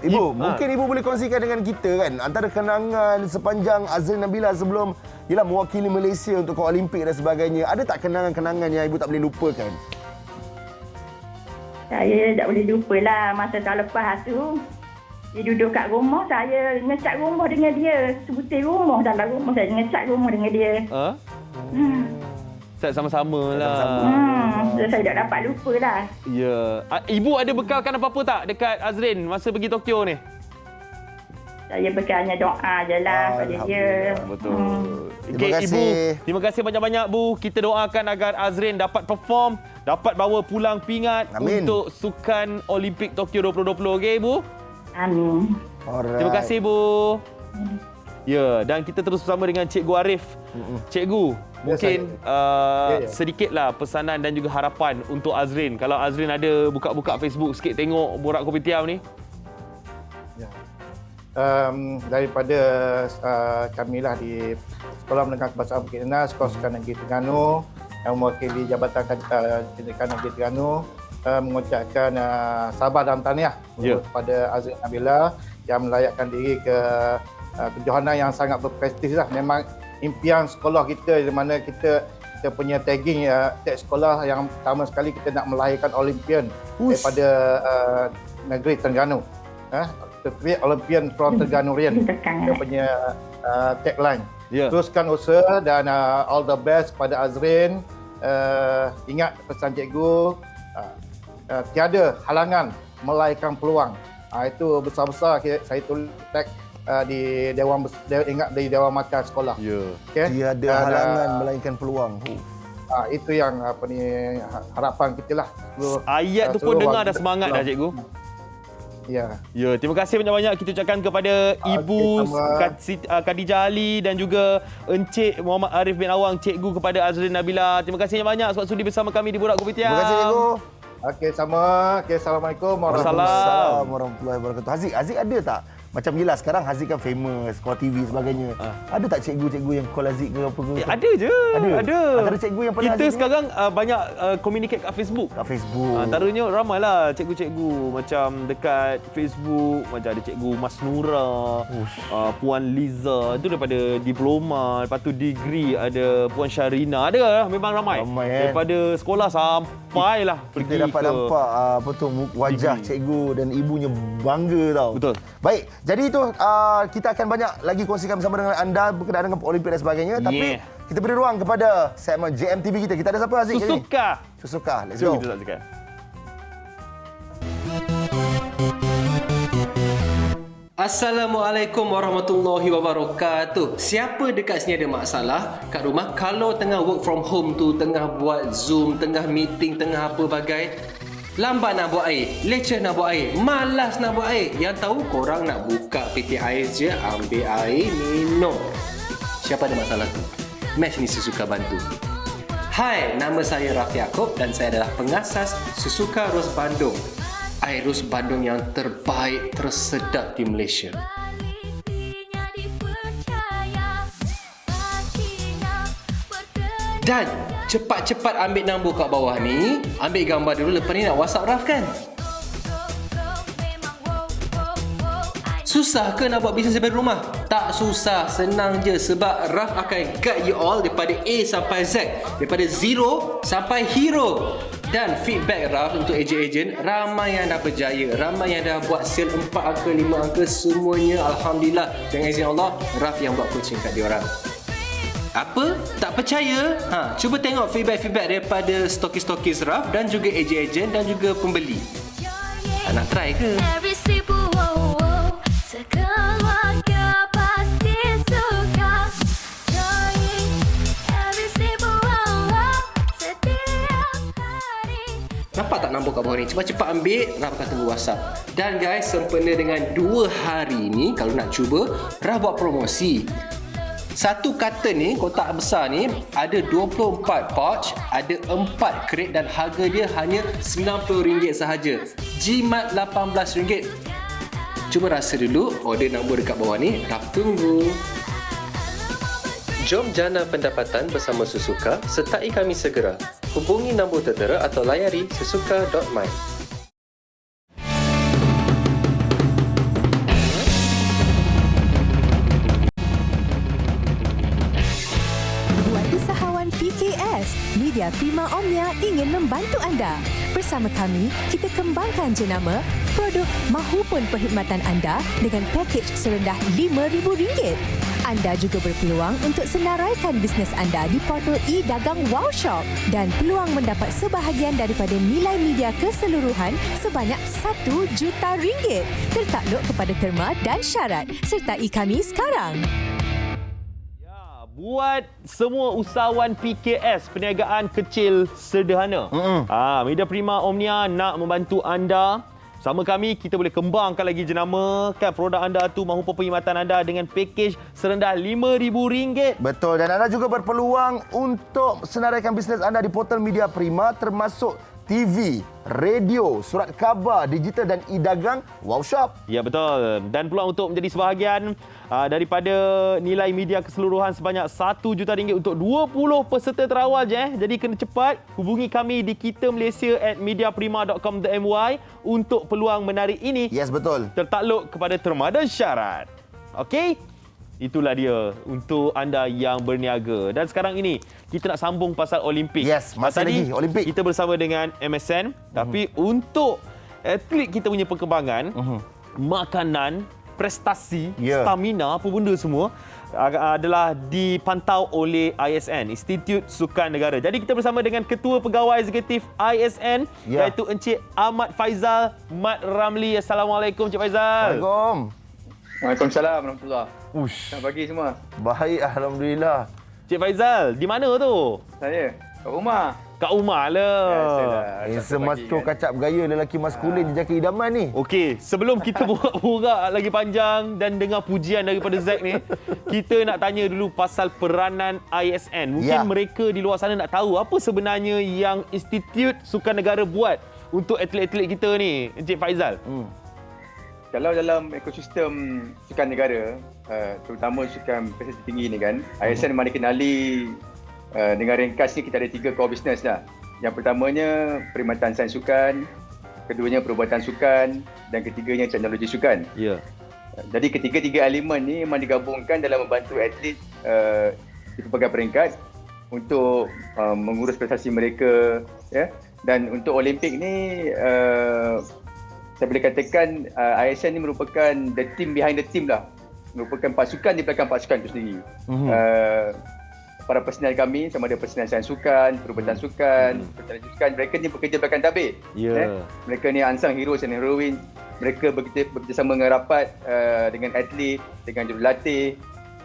Ibu, mungkin Ibu boleh kongsikan dengan kita kan antara kenangan sepanjang Azrin Nabila sebelum ialah mewakili Malaysia untuk ke Olimpik dan sebagainya. Ada tak kenangan-kenangan yang Ibu tak boleh lupakan? Saya tak boleh lupa lah masa tahun lepas tu. Dia duduk kat rumah, saya ngecat rumah dengan dia. Sebutir rumah dalam rumah, saya ngecat rumah dengan dia. Sama-sama lah. Saya tak dapat lupa lah. Ya. Ibu ada bekalkan apa-apa tak dekat Azrin masa pergi Tokyo ni? Saya bekalnya doa je lah pada dia. Betul. Terima kasih. Ibu, terima kasih banyak-banyak Bu. Kita doakan agar Azrin dapat perform, dapat bawa pulang pingat untuk Sukan Olimpik Tokyo 2020. Okey, Bu? Amin. Alright. Terima kasih, Bu. Ya, dan kita terus bersama dengan Cikgu Arif. Cikgu, mungkin sedikitlah pesanan dan juga harapan untuk Azrin. Kalau Azrin ada buka-buka Facebook sikit tengok Borak Kopitiam ni. Daripada kamilah di Sekolah Menengah Kebangsaan Bukit Nenas, Sekolah Sukan Negeri Terengganu yang mewakili Jabatan Pendidikan Negeri Terengganu mengucapkan sabar dan tahniah kepada Azrin Nabila yang melayakkan diri ke kejohanan yang sangat berprestij lah. Memang impian sekolah kita di mana kita punya tagging tag sekolah yang pertama sekali kita nak melahirkan Olympian daripada negeri Terengganu. Create Olympian from Terengganu-rian. Kita punya tagline. Teruskan usaha dan all the best kepada Azrin. Ingat pesan cikgu, tiada halangan melahirkan peluang. Itu besar-besar saya tulis tag di Dewan Markah Sekolah. Okay? Tiada halangan melahirkan peluang. Itu yang harapan kita lah. Ayat tu pun dengar dah semangat dah cikgu. Ya, terima kasih banyak-banyak kita ucapkan kepada Ibu Khadijah Ali dan juga Encik Muhammad Arif bin Awang, cikgu kepada Azrin Nabila. Terima kasih banyak sebab sudi bersama kami di Borak Kopitiam. Terima kasih cikgu. Okey, sama. Okey, Assalamualaikum warahmatullahi wabarakatuh. Haziq ada tak? Macam yelah sekarang Haziq kan famous, Sekolah TV sebagainya. Ada tak cikgu-cikgu yang call Haziq ke apa ke? Ada je. Ada. Antara cikgu yang pernah kita Haziq sekarang banyak communicate kat Facebook. Antaranya ramailah cikgu-cikgu macam dekat Facebook, macam ada cikgu Mas Nura, Puan Liza, itu daripada diploma, lepas tu degree ada Puan Syarina. Ada lah, memang ramai. Daripada sekolah sampailah pergi kita dapat nampak apa tu wajah cikgu dan ibunya bangga tau. Betul. Baik, jadi itu kita akan banyak lagi kongsikan bersama dengan anda berkenaan dengan Olimpik dan sebagainya. Tapi kita beri ruang kepada segmen JMTV kita. Kita ada siapa Haziq? Susuka. Let's go. Assalamualaikum warahmatullahi wabarakatuh. Siapa dekat sini ada masalah kat rumah, kalau tengah work from home tu, tengah buat Zoom, tengah meeting, tengah apa bagai, lambat nak buat air, leceh nak buat air, malas nak buat air. Yang tahu korang nak buka peti air je, ambil air, minum. Siapa ada masalah tu? Mesh ni Susuka bantu. Hai, nama saya Rafi Yaakob dan saya adalah pengasas Susuka Rose Bandung. Air Rose Bandung yang terbaik, tersedap di Malaysia. Dan cepat-cepat ambil nombor kat bawah ni, ambil gambar dulu, lepas ni nak WhatsApp Raf kan? Susah ke nak buat bisnes daripada rumah? Tak susah, senang je sebab Raf akan guide you all daripada A sampai Z, daripada zero sampai hero. Dan feedback Raf untuk ejen-ejen, ramai yang dah berjaya, ramai yang dah buat sale 4 angka, 5 angka, semuanya Alhamdulillah. Dengan izin Allah, Raf yang buat coaching kat diorang. Apa? Tak percaya? Cuba tengok feedback daripada stokis-stokis RAF dan juga ejen-ejen dan juga pembeli. Nak try ke? Nampak tak nombor kat bawah ni? Cepat-cepat ambil, Raf akan tunggu WhatsApp. Dan guys, sempena dengan 2 hari ni, kalau nak cuba, Raf buat promosi. Satu carton ni, kotak besar ni, ada 24 pouch, ada 4 crate dan harga dia hanya RM90 sahaja. Jimat RM18. Cuba rasa dulu, order nombor dekat bawah ni, Raf tunggu. Jom jana pendapatan bersama Susuka, sertai kami segera. Hubungi nombor tertera atau layari susuka.my. PKS, Media Prima Omnia ingin membantu anda. Bersama kami, kita kembangkan jenama, produk mahupun perkhidmatan anda dengan pakej serendah RM5,000. Anda juga berpeluang untuk senaraikan bisnes anda di portal e-dagang Wow Shop dan peluang mendapat sebahagian daripada nilai media keseluruhan sebanyak RM1 juta. Tertakluk kepada terma dan syarat. Sertai kami sekarang. Buat semua usahawan PKS, perniagaan kecil sederhana. Media Prima Omnia nak membantu anda. Sama kami, kita boleh kembangkan lagi jenama kan produk anda tu mahupun perkhidmatan anda dengan pakej serendah RM5,000. Betul, dan anda juga berpeluang untuk senaraikan bisnes anda di portal Media Prima termasuk TV, radio, surat khabar, digital dan e-dagang Wow Shop. Ya, betul. Dan peluang untuk menjadi sebahagian daripada nilai media keseluruhan sebanyak RM1 juta untuk 20 peserta terawal je. Jadi kena cepat hubungi kami di kitamalaysia@mediaprima.com.my untuk peluang menarik ini. Yes, betul. Tertakluk kepada terma dan syarat. Okey? Itulah dia untuk anda yang berniaga. Dan sekarang ini, kita nak sambung pasal Olimpik. Yes, masih lagi Olimpik. Kita bersama dengan MSN. Tapi untuk atlet kita punya perkembangan, makanan, prestasi, stamina, apa benda semua adalah dipantau oleh ISN, Institut Sukan Negara. Jadi kita bersama dengan Ketua Pegawai Eksekutif ISN, iaitu Encik Ahmad Faizal Mat Ramli. Assalamualaikum, Encik Faizal. Waalaikumsalam. Waalaikumsalam warahmatullahi. Selamat pagi semua. Baik, alhamdulillah. Cik Faizal, di mana tu? Saya kat rumah. Kat rumah lah. Semas tu kacap gaya lelaki maskulin jejaka idaman ni. Okey, sebelum kita borak lagi panjang dan dengar pujian daripada Zack ni, kita nak tanya dulu pasal peranan ISN. Mungkin mereka di luar sana nak tahu apa sebenarnya yang Institut Sukan Negara buat untuk atlet-atlet kita ni, Encik Faizal. Kalau dalam ekosistem sukan negara, terutama sukan prestasi tinggi ni kan, ISN memang dikenali dengan ringkas ni kita ada 3 core business dah. Yang pertamanya perkhidmatan sains sukan, keduanya perubatan sukan dan ketiganya teknologi sukan. Jadi ketiga-tiga elemen ni memang digabungkan dalam membantu atlet di pelbagai peringkat untuk mengurus prestasi mereka, Dan untuk Olimpik ni saya boleh katakan ISN ni merupakan the team behind the team lah. Merupakan pasukan di belakang pasukan itu sendiri. Para personal kami, sama ada personal sains sukan, perubatan sukan, teknologi sukan, mereka ni bekerja belakang tabir. Mereka ni unsung heroes and heroines. Mereka bekerjasama dengan rapat dengan atlet, dengan jurulatih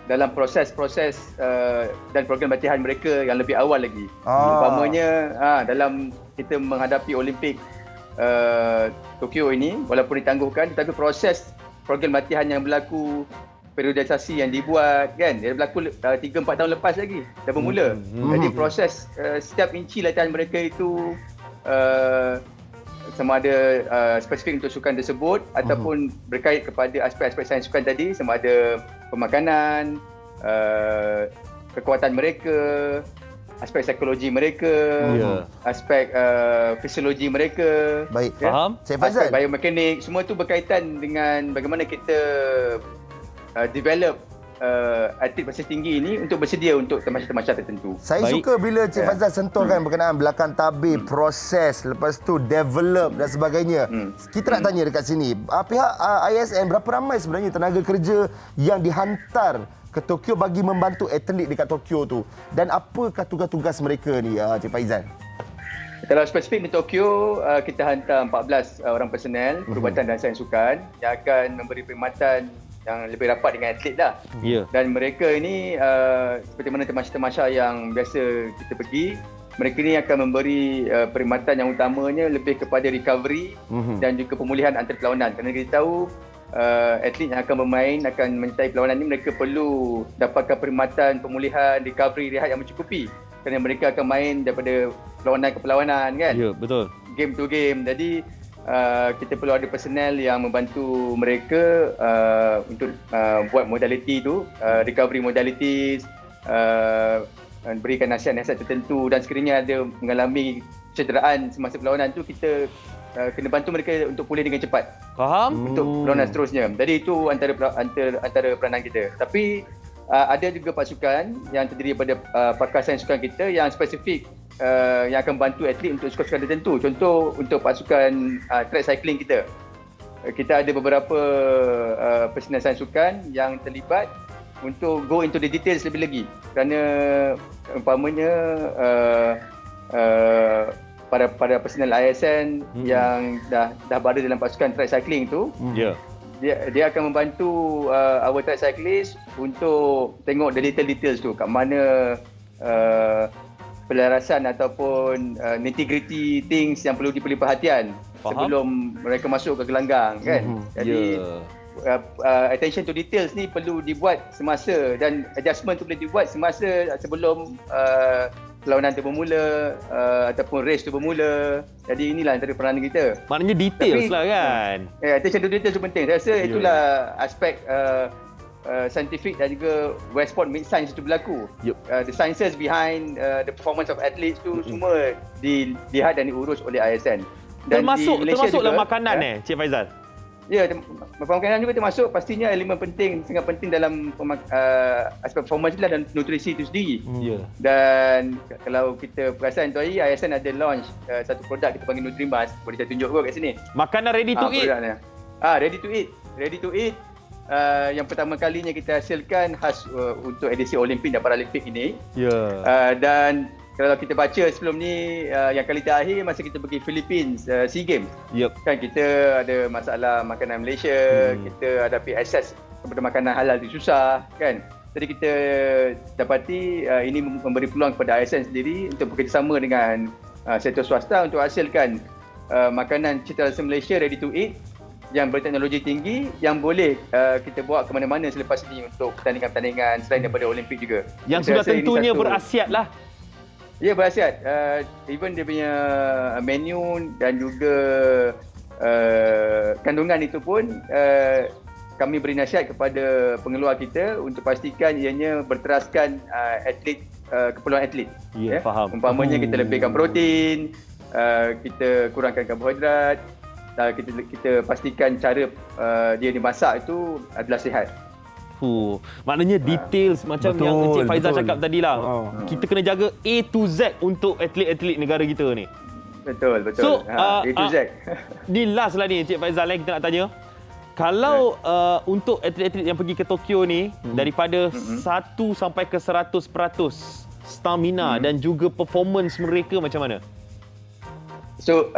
dalam proses-proses dan program latihan mereka yang lebih awal lagi. Umpamanya dalam kita menghadapi Olimpik Tokyo ini, walaupun ditangguhkan, tetapi proses program latihan yang berlaku, periodisasi yang dibuat kan, dia berlaku 3-4 tahun lepas lagi dah bermula. Jadi proses setiap inci latihan mereka itu sama ada spesifik untuk sukan tersebut ataupun berkait kepada aspek-aspek sains sukan tadi, sama ada pemakanan, kekuatan mereka, aspek psikologi mereka, aspek fisiologi mereka. Baik, faham. Saya Faizal. Aspek biomekanik, semua itu berkaitan dengan bagaimana kita develop atlet prestasi tinggi ini untuk bersedia untuk tamasya-tamasya tertentu. Saya suka bila Cik Faizal sentuhkan berkenaan belakang tabir, proses, lepas tu develop dan sebagainya. Kita nak tanya dekat sini, pihak ISN berapa ramai sebenarnya tenaga kerja yang dihantar ke Tokyo bagi membantu atlet dekat Tokyo tu? Dan apakah tugas-tugas mereka ni, Cik Faizal? Kalau spesifik di Tokyo, kita hantar 14 orang personel perubatan dan sains sukan yang akan memberi perkhidmatan yang lebih rapat dengan atlet lah. Dan mereka ini seperti mana temasya-temasya yang biasa kita pergi, mereka ni akan memberi perkhidmatan yang utamanya lebih kepada recovery dan juga pemulihan antara perlawanan. Kerana kita tahu atlet yang akan bermain, akan menyertai perlawanan ini, mereka perlu dapatkan perkhidmatan pemulihan, recovery, rehat yang mencukupi. Kerana mereka akan main daripada perlawanan ke perlawanan kan. Ya, betul. Game to game. Jadi kita perlu ada personel yang membantu mereka untuk buat modaliti tu, recovery modalities, berikan nasihat-nasihat tertentu, dan sekiranya ada mengalami cederaan semasa perlawanan tu, kita kena bantu mereka untuk pulih dengan cepat. Faham? Untuk perlawanan seterusnya. Jadi itu antara peranan kita. Tapi ada juga pasukan yang terdiri daripada pakar sains sukan kita yang spesifik yang akan bantu atlet untuk sukan-sukan tertentu. Contoh untuk pasukan track cycling kita. Kita ada beberapa personel sains sukan yang terlibat untuk go into the details lebih lagi. Kerana umpamanya para personel ISN yang dah berada dalam pasukan track cycling tu, dia akan membantu our track cyclist untuk tengok the details tu, kat mana pelarasan ataupun nitty-gritty things yang perlu diberi perhatian sebelum mereka masuk ke gelanggang kan. Jadi attention to details ni perlu dibuat semasa, dan adjustment tu boleh dibuat semasa sebelum perlawanan tu bermula ataupun race tu bermula. Jadi inilah antara peranan kita. Maknanya details lah kan. Attention to details tu penting. Saya rasa itulah aspek scientific dan juga West Sport Mid Science itu berlaku. The sciences behind the performance of athletes tu semua dilihat dan diurus oleh ISN. Dan termasuklah makanan Cik Faizal. Ya, makanan juga termasuk. Pastinya elemen penting, sangat penting dalam aspek performance dan nutrisi itu sendiri. Dan kalau kita perasan tu hari, ISN ada launch satu produk kita panggil Nutrimas. Boleh saya tunjuk kat sini. Makanan ready to eat. Ready to eat. Ready to eat. Yang pertama kalinya kita hasilkan khas untuk edisi Olimpik dan Paralimpik ini. Dan kalau kita baca sebelum ni, yang kali terakhir masa kita pergi Philippines SEA Games, kan kita ada masalah makanan Malaysia, kita hadapi akses kepada makanan halal itu susah kan. Jadi kita dapati ini memberi peluang kepada ISN sendiri untuk bekerjasama dengan sektor swasta untuk hasilkan makanan cita rasa Malaysia ready to eat yang berteknologi tinggi, yang boleh kita bawa ke mana-mana selepas ini untuk pertandingan-pertandingan selain daripada Olimpik juga. Yang sudah tentunya berkhasiat lah. Ya, berkhasiat. Even dia punya menu dan juga kandungan itu pun kami beri nasihat kepada pengeluar kita untuk pastikan ianya berteraskan atlet, keperluan atlet. Faham. Umpamanya kita lebihkan protein, kita kurangkan karbohidrat, kita pastikan cara dia dimasak itu adalah sihat. Maknanya details macam yang Encik Faizal cakap tadi lah. Kita kena jaga A to Z untuk atlet-atlet negara kita ni. Betul. So, A to Z. Ni last lah ni Encik Faizal kita nak tanya. Kalau untuk atlet-atlet yang pergi ke Tokyo ni, daripada 1 sampai ke 100% stamina dan juga performance mereka macam mana? So,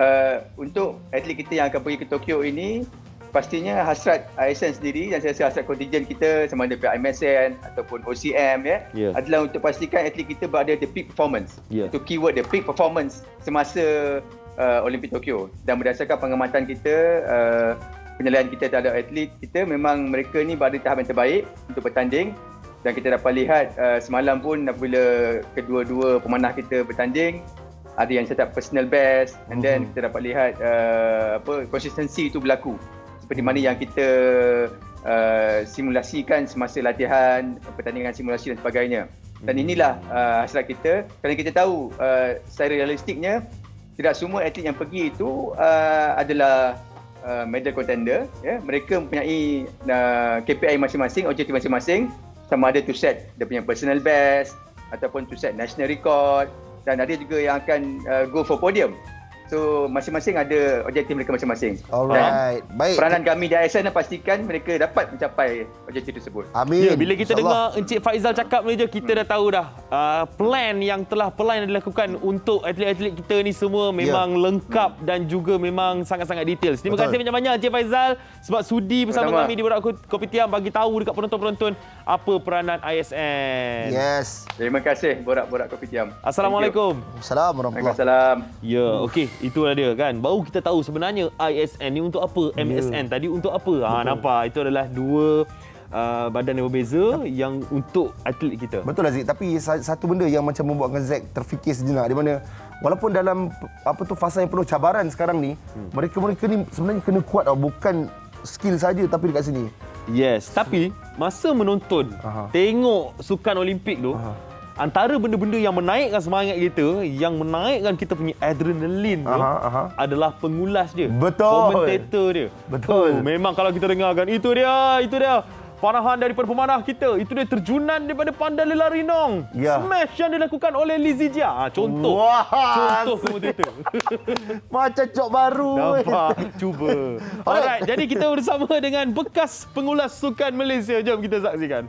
untuk atlet kita yang akan pergi ke Tokyo ini, pastinya hasrat ISN sendiri dan saya rasa hasrat kontingen kita sama ada pihak MSN ataupun OCM adalah untuk pastikan atlet kita berada di peak performance. Itu keyword dia, peak performance semasa Olimpik Tokyo. Dan berdasarkan pengamatan kita, penilaian kita terhadap atlet kita, memang mereka ni berada di tahap yang terbaik untuk bertanding. Dan kita dapat lihat semalam pun apabila kedua-dua pemanah kita bertanding, ada yang set up personal best, and then kita dapat lihat konsistensi itu berlaku. Seperti mana yang kita simulasikan semasa latihan, pertandingan simulasi dan sebagainya. Dan inilah hasrat kita, kerana kita tahu secara realistiknya tidak semua atlet yang pergi itu adalah medal contender. Mereka mempunyai KPI masing-masing, objektif masing-masing, sama ada to set dia punya personal best ataupun to set national record, dan ada juga yang akan go for podium. So masing-masing ada objektif mereka masing-masing. Alright. Baik. Peranan kami di ASN pastikan mereka dapat mencapai objektif tersebut. Amin. Ya, bila kita dengar Encik Faizal cakap ni je, kita dah tahu dah plan yang dilakukan untuk atlet-atlet kita ni semua memang lengkap dan juga memang sangat-sangat detail. Terima kasih banyak-banyak Encik Faizal sebab sudi bersama kami di Borak Kopitiam bagi tahu dekat penonton-penonton apa peranan ISN. Yes. Terima kasih Borak Kopitiam. Assalamualaikum. Assalamualaikum. Waalaikumsalam. Ya, okey. Itulah dia kan. Baru kita tahu sebenarnya ISN ni untuk apa, MSN tadi untuk apa. Nampak? Itu adalah dua badan yang berbeza yang untuk atlet kita. Betul Aziz, tapi satu benda yang macam membuatkan Zack terfikir sejenak di mana walaupun dalam fasa yang penuh cabaran sekarang ni, mereka ni sebenarnya kena kuat bukan skill saja tapi dekat sini. Yes, tapi masa menonton tengok sukan Olimpik tu, antara benda-benda yang menaikkan semangat kita, yang menaikkan kita punya adrenalin tu adalah pengulas dia. Betul. Komentator dia. Betul. Memang kalau kita dengarkan, itu dia. Panahan daripada pemanah kita. Itu dia terjunan daripada Pandan Lelarinong. Ya. Smash yang dilakukan oleh Lizzie Jia. Contoh. Contoh komentator. Macam cok baru. Nampak? Cuba. Alright, jadi kita bersama dengan bekas pengulas sukan Malaysia. Jom kita saksikan.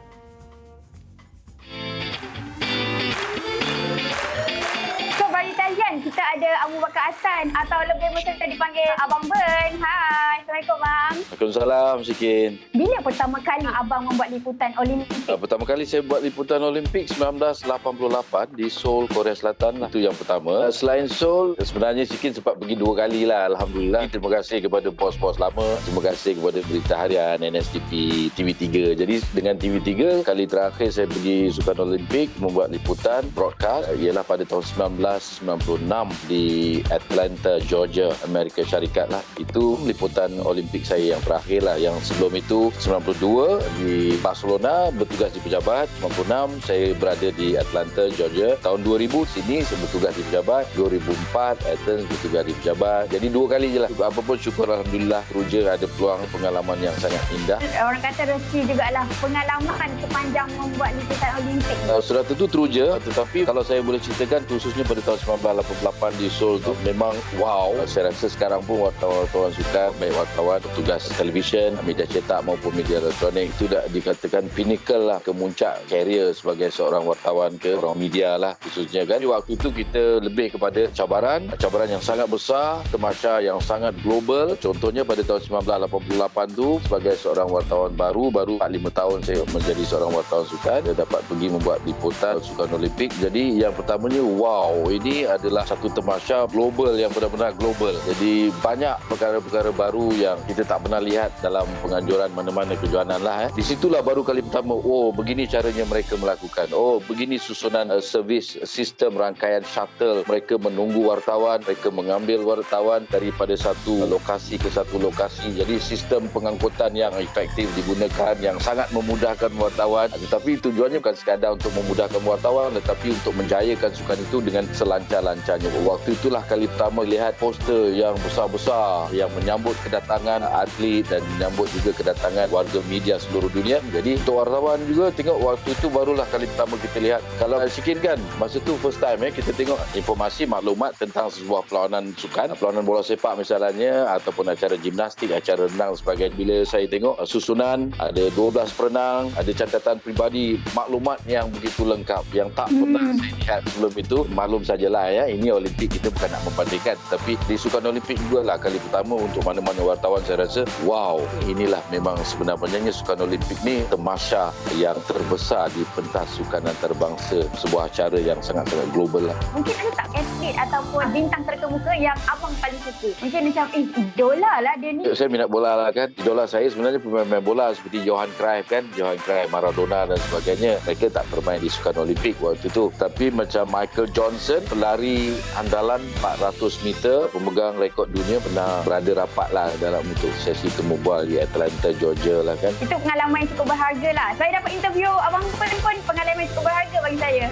Kita ada Abu Bakar Hassan atau lebih mesra dipanggil Abang Ben. Hai, Assalamualaikum Bang. Waalaikumsalam Syikin. Bila pertama kali Abang membuat liputan Olimpik? Pertama kali saya buat liputan Olimpik 1988 di Seoul, Korea Selatan lah. Itu yang pertama. Selain Seoul, sebenarnya Syikin sempat pergi 2 kali lah. Alhamdulillah. Terima kasih kepada bos-bos lama. Terima kasih kepada Berita Harian, NSTP, TV3. Jadi dengan TV3, kali terakhir saya pergi Sukan Olimpik membuat liputan broadcast ialah pada tahun 1996 di Atlanta, Georgia, Amerika Syarikat lah. Itu liputan Olimpik saya yang terakhir lah. Yang sebelum itu 92 di Barcelona bertugas di pejabat. 96 saya berada di Atlanta, Georgia. Tahun 2000 sini saya bertugas di pejabat. 2004 Athens bertugas di pejabat. Jadi 2 kali je lah. Apa pun syukur Alhamdulillah teruja ada peluang pengalaman yang sangat indah. Orang kata rezeki jugalah pengalaman sepanjang membuat liputan Olimpik. Sudah tentu teruja, tetapi kalau saya boleh ceritakan khususnya pada tahun 1988 di Seoul tu memang wow. Saya rasa sekarang pun wartawan-wartawan sukan, baik wartawan, petugas televisyen, media cetak maupun media elektronik itu dah dikatakan pinnacle lah, kemuncak karier sebagai seorang wartawan ke orang media lah khususnya kan. Waktu itu kita lebih kepada cabaran yang sangat besar, tamasya yang sangat global. Contohnya pada tahun 1988 tu sebagai seorang wartawan baru 4-5 tahun saya menjadi seorang wartawan sukan, saya dapat pergi membuat liputan sukan Olimpik. Jadi yang pertamanya wow, ini adalah satu tamasya global yang benar-benar global. Jadi banyak perkara-perkara baru yang kita tak pernah lihat dalam penganjuran mana-mana kejohanan lah. Di situlah baru kali pertama, oh begini caranya mereka melakukan. Oh begini susunan servis sistem rangkaian shuttle. Mereka menunggu wartawan, mereka mengambil wartawan daripada satu lokasi ke satu lokasi. Jadi sistem pengangkutan yang efektif digunakan, yang sangat memudahkan wartawan. Tetapi tujuannya bukan sekadar untuk memudahkan wartawan, tetapi untuk menjayakan sukan itu dengan selancar-lancarnya. Waktu itulah kali pertama lihat poster yang besar-besar yang menyambut kedatangan atlet dan menyambut juga kedatangan warga media seluruh dunia. Jadi untuk wartawan juga tengok waktu itu barulah kali pertama kita lihat. Kalau Syikin kan masa tu first time kita tengok informasi maklumat tentang sebuah perlawanan sukan, perlawanan bola sepak misalnya ataupun acara gimnastik, acara renang dan sebagainya. Bila saya tengok susunan ada 12 perenang, ada catatan peribadi, maklumat yang begitu lengkap yang tak pernah saya lihat sebelum itu. Maklum sajalah ya, ini Olimpik kita bukan nak membandingkan, tapi di Sukan Olimpik juga lah kali pertama untuk mana-mana wartawan saya rasa wow, inilah memang sebenarnya Sukan Olimpik ni tamasya yang terbesar di pentas sukan antarabangsa, sebuah acara yang sangat-sangat global lah. Mungkin ada tak atlet ataupun bintang terkemuka yang abang paling suka? Mungkin macam idola lah dia ni. Saya minat bola lah kan. Idola saya sebenarnya pemain bola seperti Johan Cruyff kan, Johan Cruyff, Maradona dan sebagainya. Mereka tak bermain di Sukan Olimpik waktu itu. Tapi macam Michael Johnson, pelari andalan 400 meter, pemegang rekod dunia, pernah berada rapat lah dalam untuk sesi temu bual di Atlanta, Georgia lah kan. Itu pengalaman yang cukup berharga lah. Saya dapat interview Abang Ben pun pengalaman yang cukup berharga bagi saya.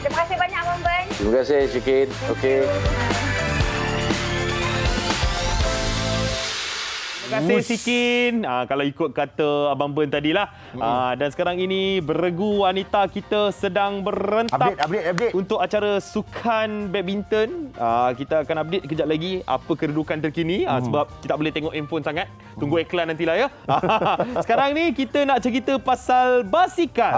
Terima kasih banyak Abang Ben. Terima kasih Syikin. Okey. kasih Sikin. Kalau ikut kata Abang Ben tadilah. Dan sekarang ini beregu wanita kita sedang berentap update. untuk acara sukan badminton. Kita akan update kejap lagi apa kedudukan terkini sebab kita tak boleh tengok handphone sangat. Tunggu iklan nantilah ya. Sekarang ni kita nak cerita pasal basikal.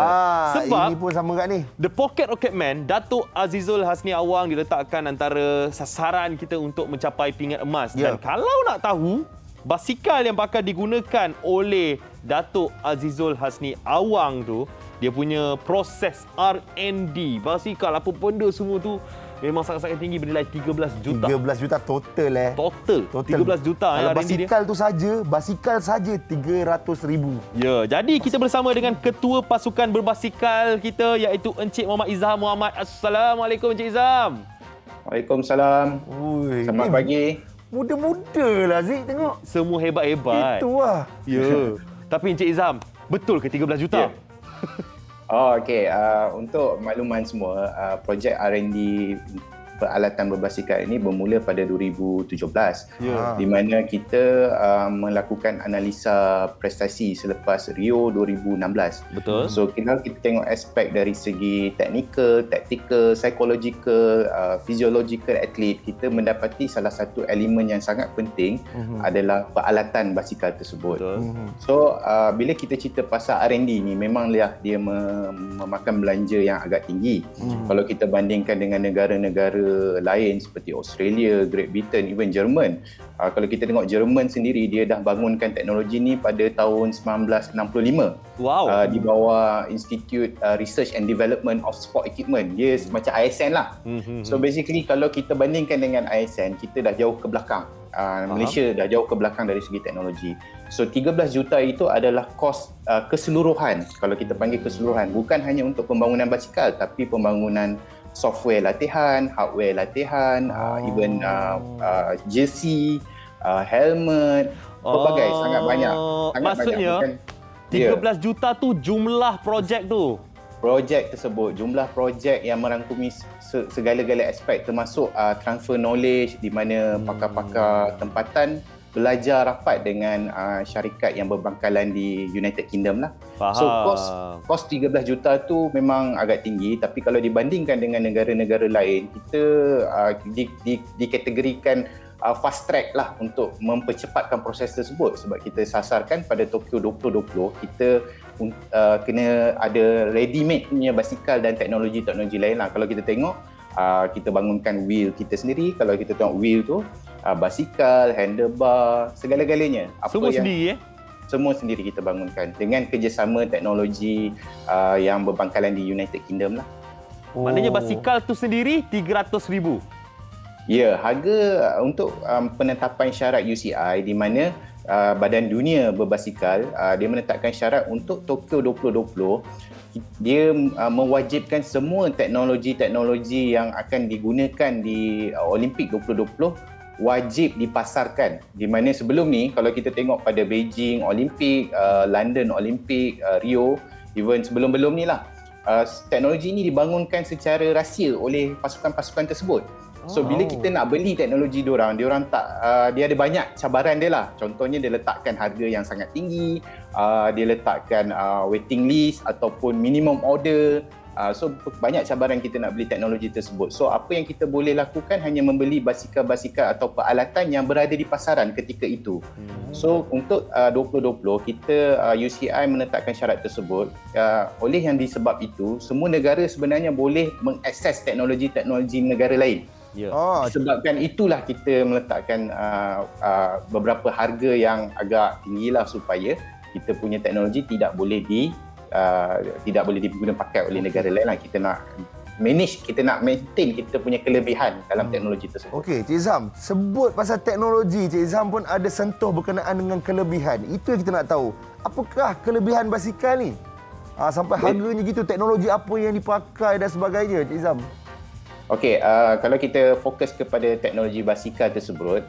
Sebab ini pun sama kat ni. The Pocket Rocket Man, Datuk Azizul Hasni Awang diletakkan antara sasaran kita untuk mencapai pingat emas. Dan kalau nak tahu, basikal yang bakal digunakan oleh Datuk Azizul Hasni Awang tu, dia punya proses R&D, basikal apa benda semua tu memang sangat-sangat tinggi, bernilai 13 juta. 13 juta total Total. 13 juta Kalau R&D basikal tu saja, basikal saja 300,000. Ya, jadi kita bersama dengan Ketua Pasukan Berbasikal kita iaitu Encik Muhammad Izham Muhammad. Assalamualaikum Encik Izham. Waalaikumsalam. Selamat pagi. Muda-muda lah Zik tengok. Semua hebat-hebat. Itu lah. Ya. Tapi Encik Izham, betul ke 13 juta? Okey. Untuk makluman semua, projek R&D peralatan berbasikal ini bermula pada 2017 di mana kita melakukan analisa prestasi selepas Rio 2016. Betul. So kita tengok aspek dari segi technical, tactical, psychological, physiological atlet, kita mendapati salah satu elemen yang sangat penting adalah peralatan basikal tersebut. So bila kita cerita pasal R&D ni, memanglah dia memakan belanja yang agak tinggi. Kalau kita bandingkan dengan negara-negara lain seperti Australia, Great Britain, even Jerman. Kalau kita tengok Jerman sendiri, dia dah bangunkan teknologi ni pada tahun 1965. Wow. Di bawah Institute Research and Development of Sport Equipment. Dia macam ISN lah. So basically kalau kita bandingkan dengan ISN, kita dah jauh ke belakang. Malaysia dah jauh ke belakang dari segi teknologi. So 13 juta itu adalah kos keseluruhan. Kalau kita panggil keseluruhan, bukan hanya untuk pembangunan basikal, tapi pembangunan software latihan, hardware latihan, even jersey, helmet, pelbagai, sangat banyak. Maksudnya, 13 juta tu jumlah projek tu? Projek tersebut, jumlah projek yang merangkumi segala-gala aspek, termasuk transfer knowledge di mana pakar-pakar tempatan belajar rapat dengan syarikat yang berbangkalan di United Kingdom lah. Faham. So kos 13 juta tu memang agak tinggi, tapi kalau dibandingkan dengan negara-negara lain, kita dikategorikan fast track lah untuk mempercepatkan proses tersebut, sebab kita sasarkan pada Tokyo 2020 kita kena ada ready made punya basikal dan teknologi-teknologi lain lah. Kalau kita tengok, kita bangunkan wheel kita sendiri. Kalau kita tengok wheel tu, basikal, handlebar, segala-galanya. Semua sendiri Semua sendiri kita bangunkan dengan kerjasama teknologi yang berbangkalan di United Kingdom lah. Maknanya basikal tu sendiri 300,000. Ya, harga untuk penetapan syarat UCI di mana Badan Dunia Berbasikal dia menetapkan syarat untuk Tokyo 2020, dia mewajibkan semua teknologi-teknologi yang akan digunakan di Olimpik 2020 wajib dipasarkan. Di mana sebelum ni kalau kita tengok pada Beijing Olimpik, London Olimpik, Rio, even sebelum-belum ni lah, teknologi ini dibangunkan secara rahsia oleh pasukan-pasukan tersebut. So bila kita nak beli teknologi diorang tak dia ada banyak cabaran dia lah. Contohnya dia letakkan harga yang sangat tinggi, dia letakkan waiting list ataupun minimum order. So banyak cabaran kita nak beli teknologi tersebut. So apa yang kita boleh lakukan hanya membeli basikal-basikal atau peralatan yang berada di pasaran ketika itu. So untuk 2020 kita UCI menetapkan syarat tersebut. Oleh yang disebab itu, semua negara sebenarnya boleh mengakses teknologi-teknologi negara lain. Sebabkan itulah kita meletakkan beberapa harga yang agak tinggilah supaya kita punya teknologi tidak boleh digunakan pakai oleh negara lain lah. Kita nak manage, kita nak maintain kita punya kelebihan dalam teknologi tersebut. Okey, Cik Izham, sebut pasal teknologi, Cik Izham pun ada sentuh berkenaan dengan kelebihan. Itu yang kita nak tahu. Apakah kelebihan basikal ni? Sampai harganya gitu, teknologi apa yang dipakai dan sebagainya, Cik Izham? Okey, kalau kita fokus kepada teknologi basikal tersebut,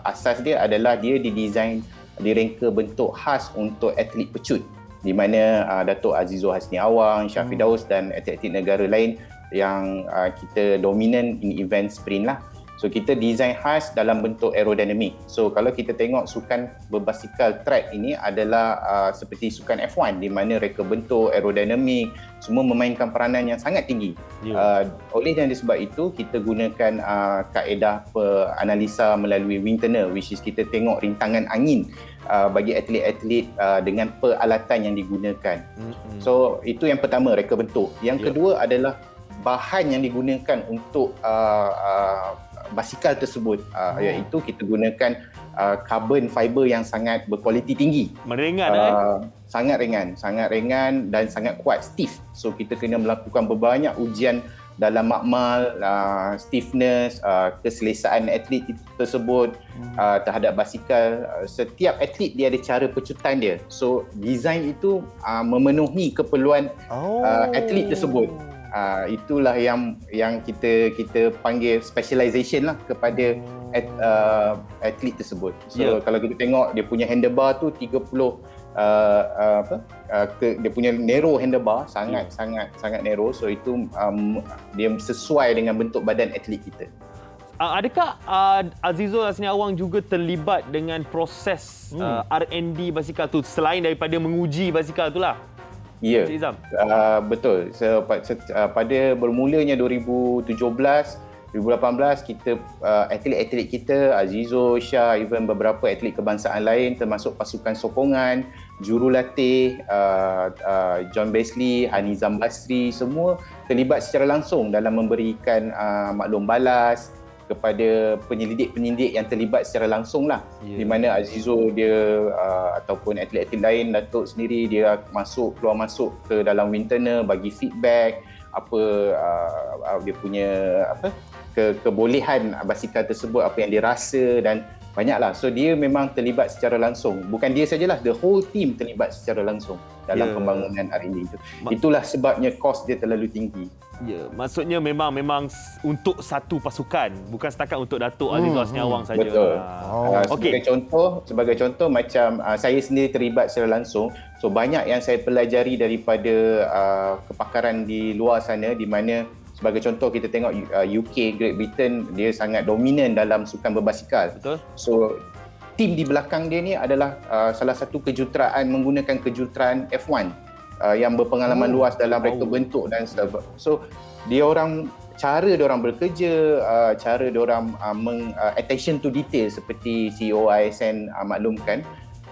asas dia adalah dia didesain, direngka bentuk khas untuk atlet pecut, di mana Datuk Azizul Hasni Awang, Syah Firdaus dan atlet-atlet negara lain yang kita dominan in event sprint lah. So kita design khas dalam bentuk aerodinamik. So kalau kita tengok sukan berbasikal track ini adalah seperti sukan F1 di mana reka bentuk, aerodinamik semua memainkan peranan yang sangat tinggi. Oleh dan disebab itu kita gunakan kaedah analisa melalui wind tunnel, which is kita tengok rintangan angin bagi atlet-atlet dengan peralatan yang digunakan. So itu yang pertama, reka bentuk. Yang kedua adalah bahan yang digunakan untuk basikal tersebut, iaitu kita gunakan carbon fiber yang sangat berkualiti tinggi. Ringan sangat ringan dan sangat kuat, stiff. So kita kena melakukan berbanyak ujian dalam makmal, stiffness, keselesaan atlet tersebut terhadap basikal. Setiap atlet dia ada cara pecutan dia. So design itu memenuhi keperluan atlet tersebut. Itulah yang kita panggil specialization lah kepada atlet tersebut. So kalau kita tengok dia punya handlebar tu 30 dia punya narrow handlebar, sangat narrow. So itu dia sesuai dengan bentuk badan atlet kita. Adakah Azizul Hasniawang juga terlibat dengan proses R&D basikal tu selain daripada menguji basikal tu lah? Ya, betul. So, pada bermulanya 2017, 2018 kita atlet-atlet kita, Azizul, Syah, even beberapa atlet kebangsaan lain termasuk pasukan sokongan, jurulatih, John Besley, Hanizam Basri, semua terlibat secara langsung dalam memberikan maklum balas kepada penyelidik-penyelidik yang terlibat secara langsung lah. Di mana Azizul dia ataupun atlet-atlet lain, Datuk sendiri dia keluar masuk ke dalam wind tunnel, bagi feedback apa dia punya kebolehan basikal tersebut, apa yang dia rasa dan banyaklah. So dia memang terlibat secara langsung. Bukan dia sajalah, the whole team terlibat secara langsung dalam pembangunan R&D itu. Itulah sebabnya kos dia terlalu tinggi. Ya, maksudnya memang untuk satu pasukan, bukan setakat untuk Datuk Azizul Hasniawang saja. Betul. Sebagai contoh macam saya sendiri terlibat secara langsung. So banyak yang saya pelajari daripada kepakaran di luar sana, di mana sebagai contoh kita tengok UK, Great Britain, dia sangat dominan dalam sukan berbasikal. Betul. So tim di belakang dia ni adalah salah satu kejuruteraan menggunakan kejuruteraan F1 yang berpengalaman luas dalam reka bentuk dan sebagainya. So cara diorang bekerja, cara diorang attention to detail seperti CEO ISN maklumkan,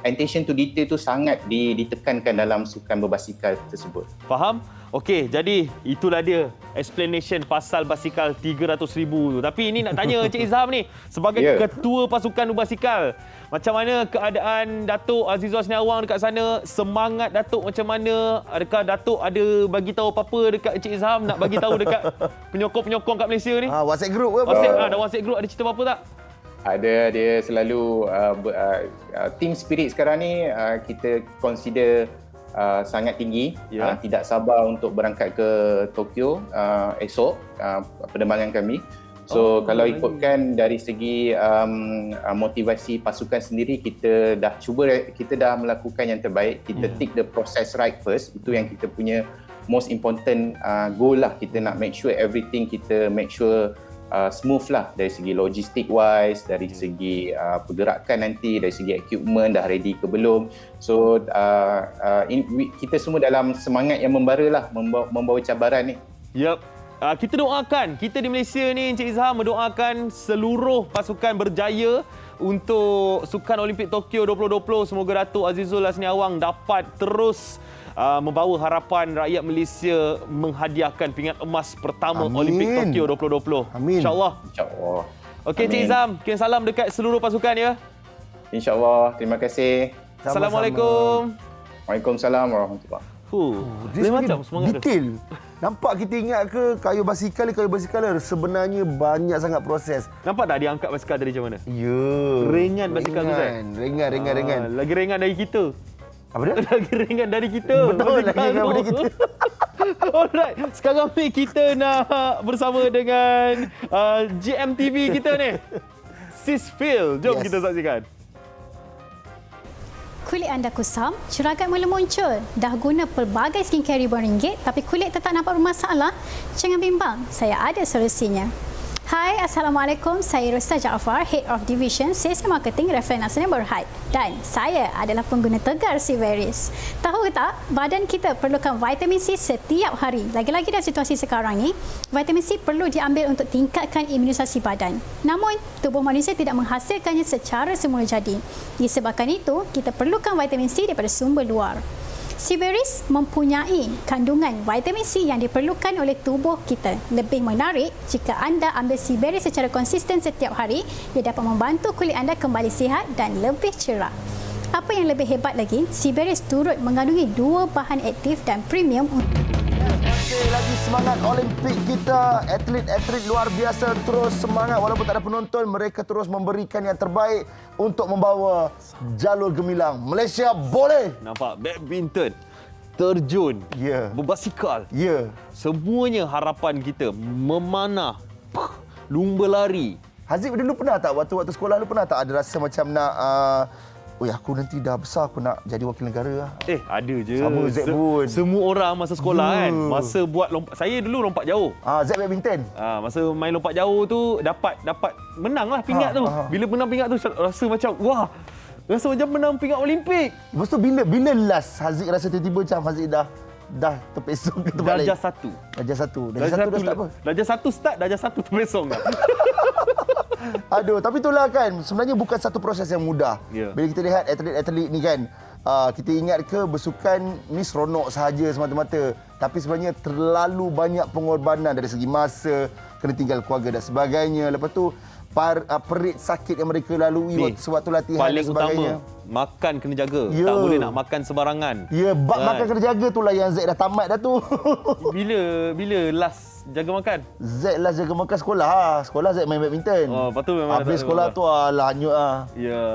attention to detail tu sangat ditekankan dalam sukan berbasikal tersebut. Faham? Okey, jadi itulah dia explanation pasal basikal 300,000 tu. Tapi ini nak tanya Encik Izham ni, sebagai ketua pasukan berbasikal, macam mana keadaan Datuk Azizul Hasniawang dekat sana? Semangat Datuk macam mana? Adakah Datuk ada bagi tahu apa-apa dekat Encik Izham, nak bagi tahu dekat penyokong-penyokong kat Malaysia ni? WhatsApp group ke apa? Ada WhatsApp group, ada cerita apa-apa tak? Ada, dia selalu team spirit sekarang ni kita consider sangat tinggi. Tidak sabar untuk berangkat ke Tokyo esok, penerbangan kami. So kalau ikutkan dari segi motivasi pasukan sendiri, kita dah melakukan yang terbaik. Kita take the process right first. Itu yang kita punya most important goal lah. Kita nak make sure everything, kita make sure smooth lah dari segi logistik wise, dari segi pergerakan nanti, dari segi equipment dah ready ke belum. So kita semua dalam semangat yang membara lah, membawa cabaran ni. Kita doakan, kita di Malaysia ni Encik Izham mendoakan seluruh pasukan berjaya untuk Sukan Olimpik Tokyo 2020. Semoga Datuk Azizul Hasniawang dapat terus membawa harapan rakyat Malaysia menghadiahkan pingat emas pertama Olimpik Tokyo 2020. Amin. InsyaAllah. Okey Encik Izham, kirim salam dekat seluruh pasukan ya. InsyaAllah. Terima kasih. Assalamualaikum. Waalaikumsalam warahmatullahi. Dia macam detail. Nampak kita ingat ke kayu basikal sebenarnya banyak sangat proses. Nampak tak dia angkat basikal dari macam mana? Ya. Ringan basikal tu kan? Ringan. Lagi ringan dari kita. Apa dia? Lagi ringan dari kita. Betul, lagi ringan dari kita. Alright, sekarang ni kita nak bersama dengan GMTV kita ni. Sis Phil, jom kita saksikan. Kulit anda kusam, ceragat mula muncul. Dah guna pelbagai skincare RM1, tapi kulit tetap nampak bermasalah? Jangan bimbang, saya ada solusinya. Hai, Assalamualaikum. Saya Rosta Jaafar, Head of Division Sales and Marketing Reference Nasional Berhad. Dan saya adalah pengguna tegar Siveris. Tahu ke tak, badan kita perlukan vitamin C setiap hari. Lagi-lagi dalam situasi sekarang ni, vitamin C perlu diambil untuk tingkatkan imunisasi badan. Namun, tubuh manusia tidak menghasilkannya secara semula jadi. Disebabkan itu, kita perlukan vitamin C daripada sumber luar. Siveris mempunyai kandungan vitamin C yang diperlukan oleh tubuh kita. Lebih menarik, jika anda ambil Siveris secara konsisten setiap hari, ia dapat membantu kulit anda kembali sihat dan lebih cerah. Apa yang lebih hebat lagi, Siveris turut mengandungi 2 bahan aktif dan premium. Masih lagi semangat Olimpik kita. Atlet-atlet luar biasa terus semangat walaupun tak ada penonton. Mereka terus memberikan yang terbaik untuk membawa jalur gemilang. Malaysia boleh. Nampak badminton, terjun, berbasikal. Semuanya harapan kita memanah, lumba lari. Haziq dulu pernah tak waktu sekolah lu pernah tak ada rasa macam nak aku nanti dah besar aku nak jadi wakil negara lah. Ada je. Sama Zack pun. Semua orang masa sekolah kan. Masa buat lompat. Saya dulu lompat jauh. Zack badminton. Masa main lompat jauh tu dapat menang lah pingat tu. Bila menang pingat tu rasa macam rasa macam menang pingat Olimpik. Lepas tu bila last Haziq rasa tiba-tiba macam Haziq dah terpesong ke tempat lain? Darjah 1. Darjah 1 dah start apa? Darjah 1 start, darjah 1 terpesong dah. Aduh, tapi itulah kan, sebenarnya bukan satu proses yang mudah. Bila kita lihat atlet-atlet ni kan, kita ingat ke bersukan ni seronok sahaja semata-mata. Tapi sebenarnya terlalu banyak pengorbanan dari segi masa, kena tinggal keluarga dan sebagainya. Lepas tu, perit sakit yang mereka lalui sewaktu latihan dan sebagainya. Paling utama, makan kena jaga. Tak boleh nak makan sembarangan. Bab makan kena jaga tu lah yang Zack dah tamat dah tu. Bila last jaga makan? Zack last jaga makan sekolah. Sekolah Zack main badminton. Lepas tu memang habis sekolah tu hanyut lah.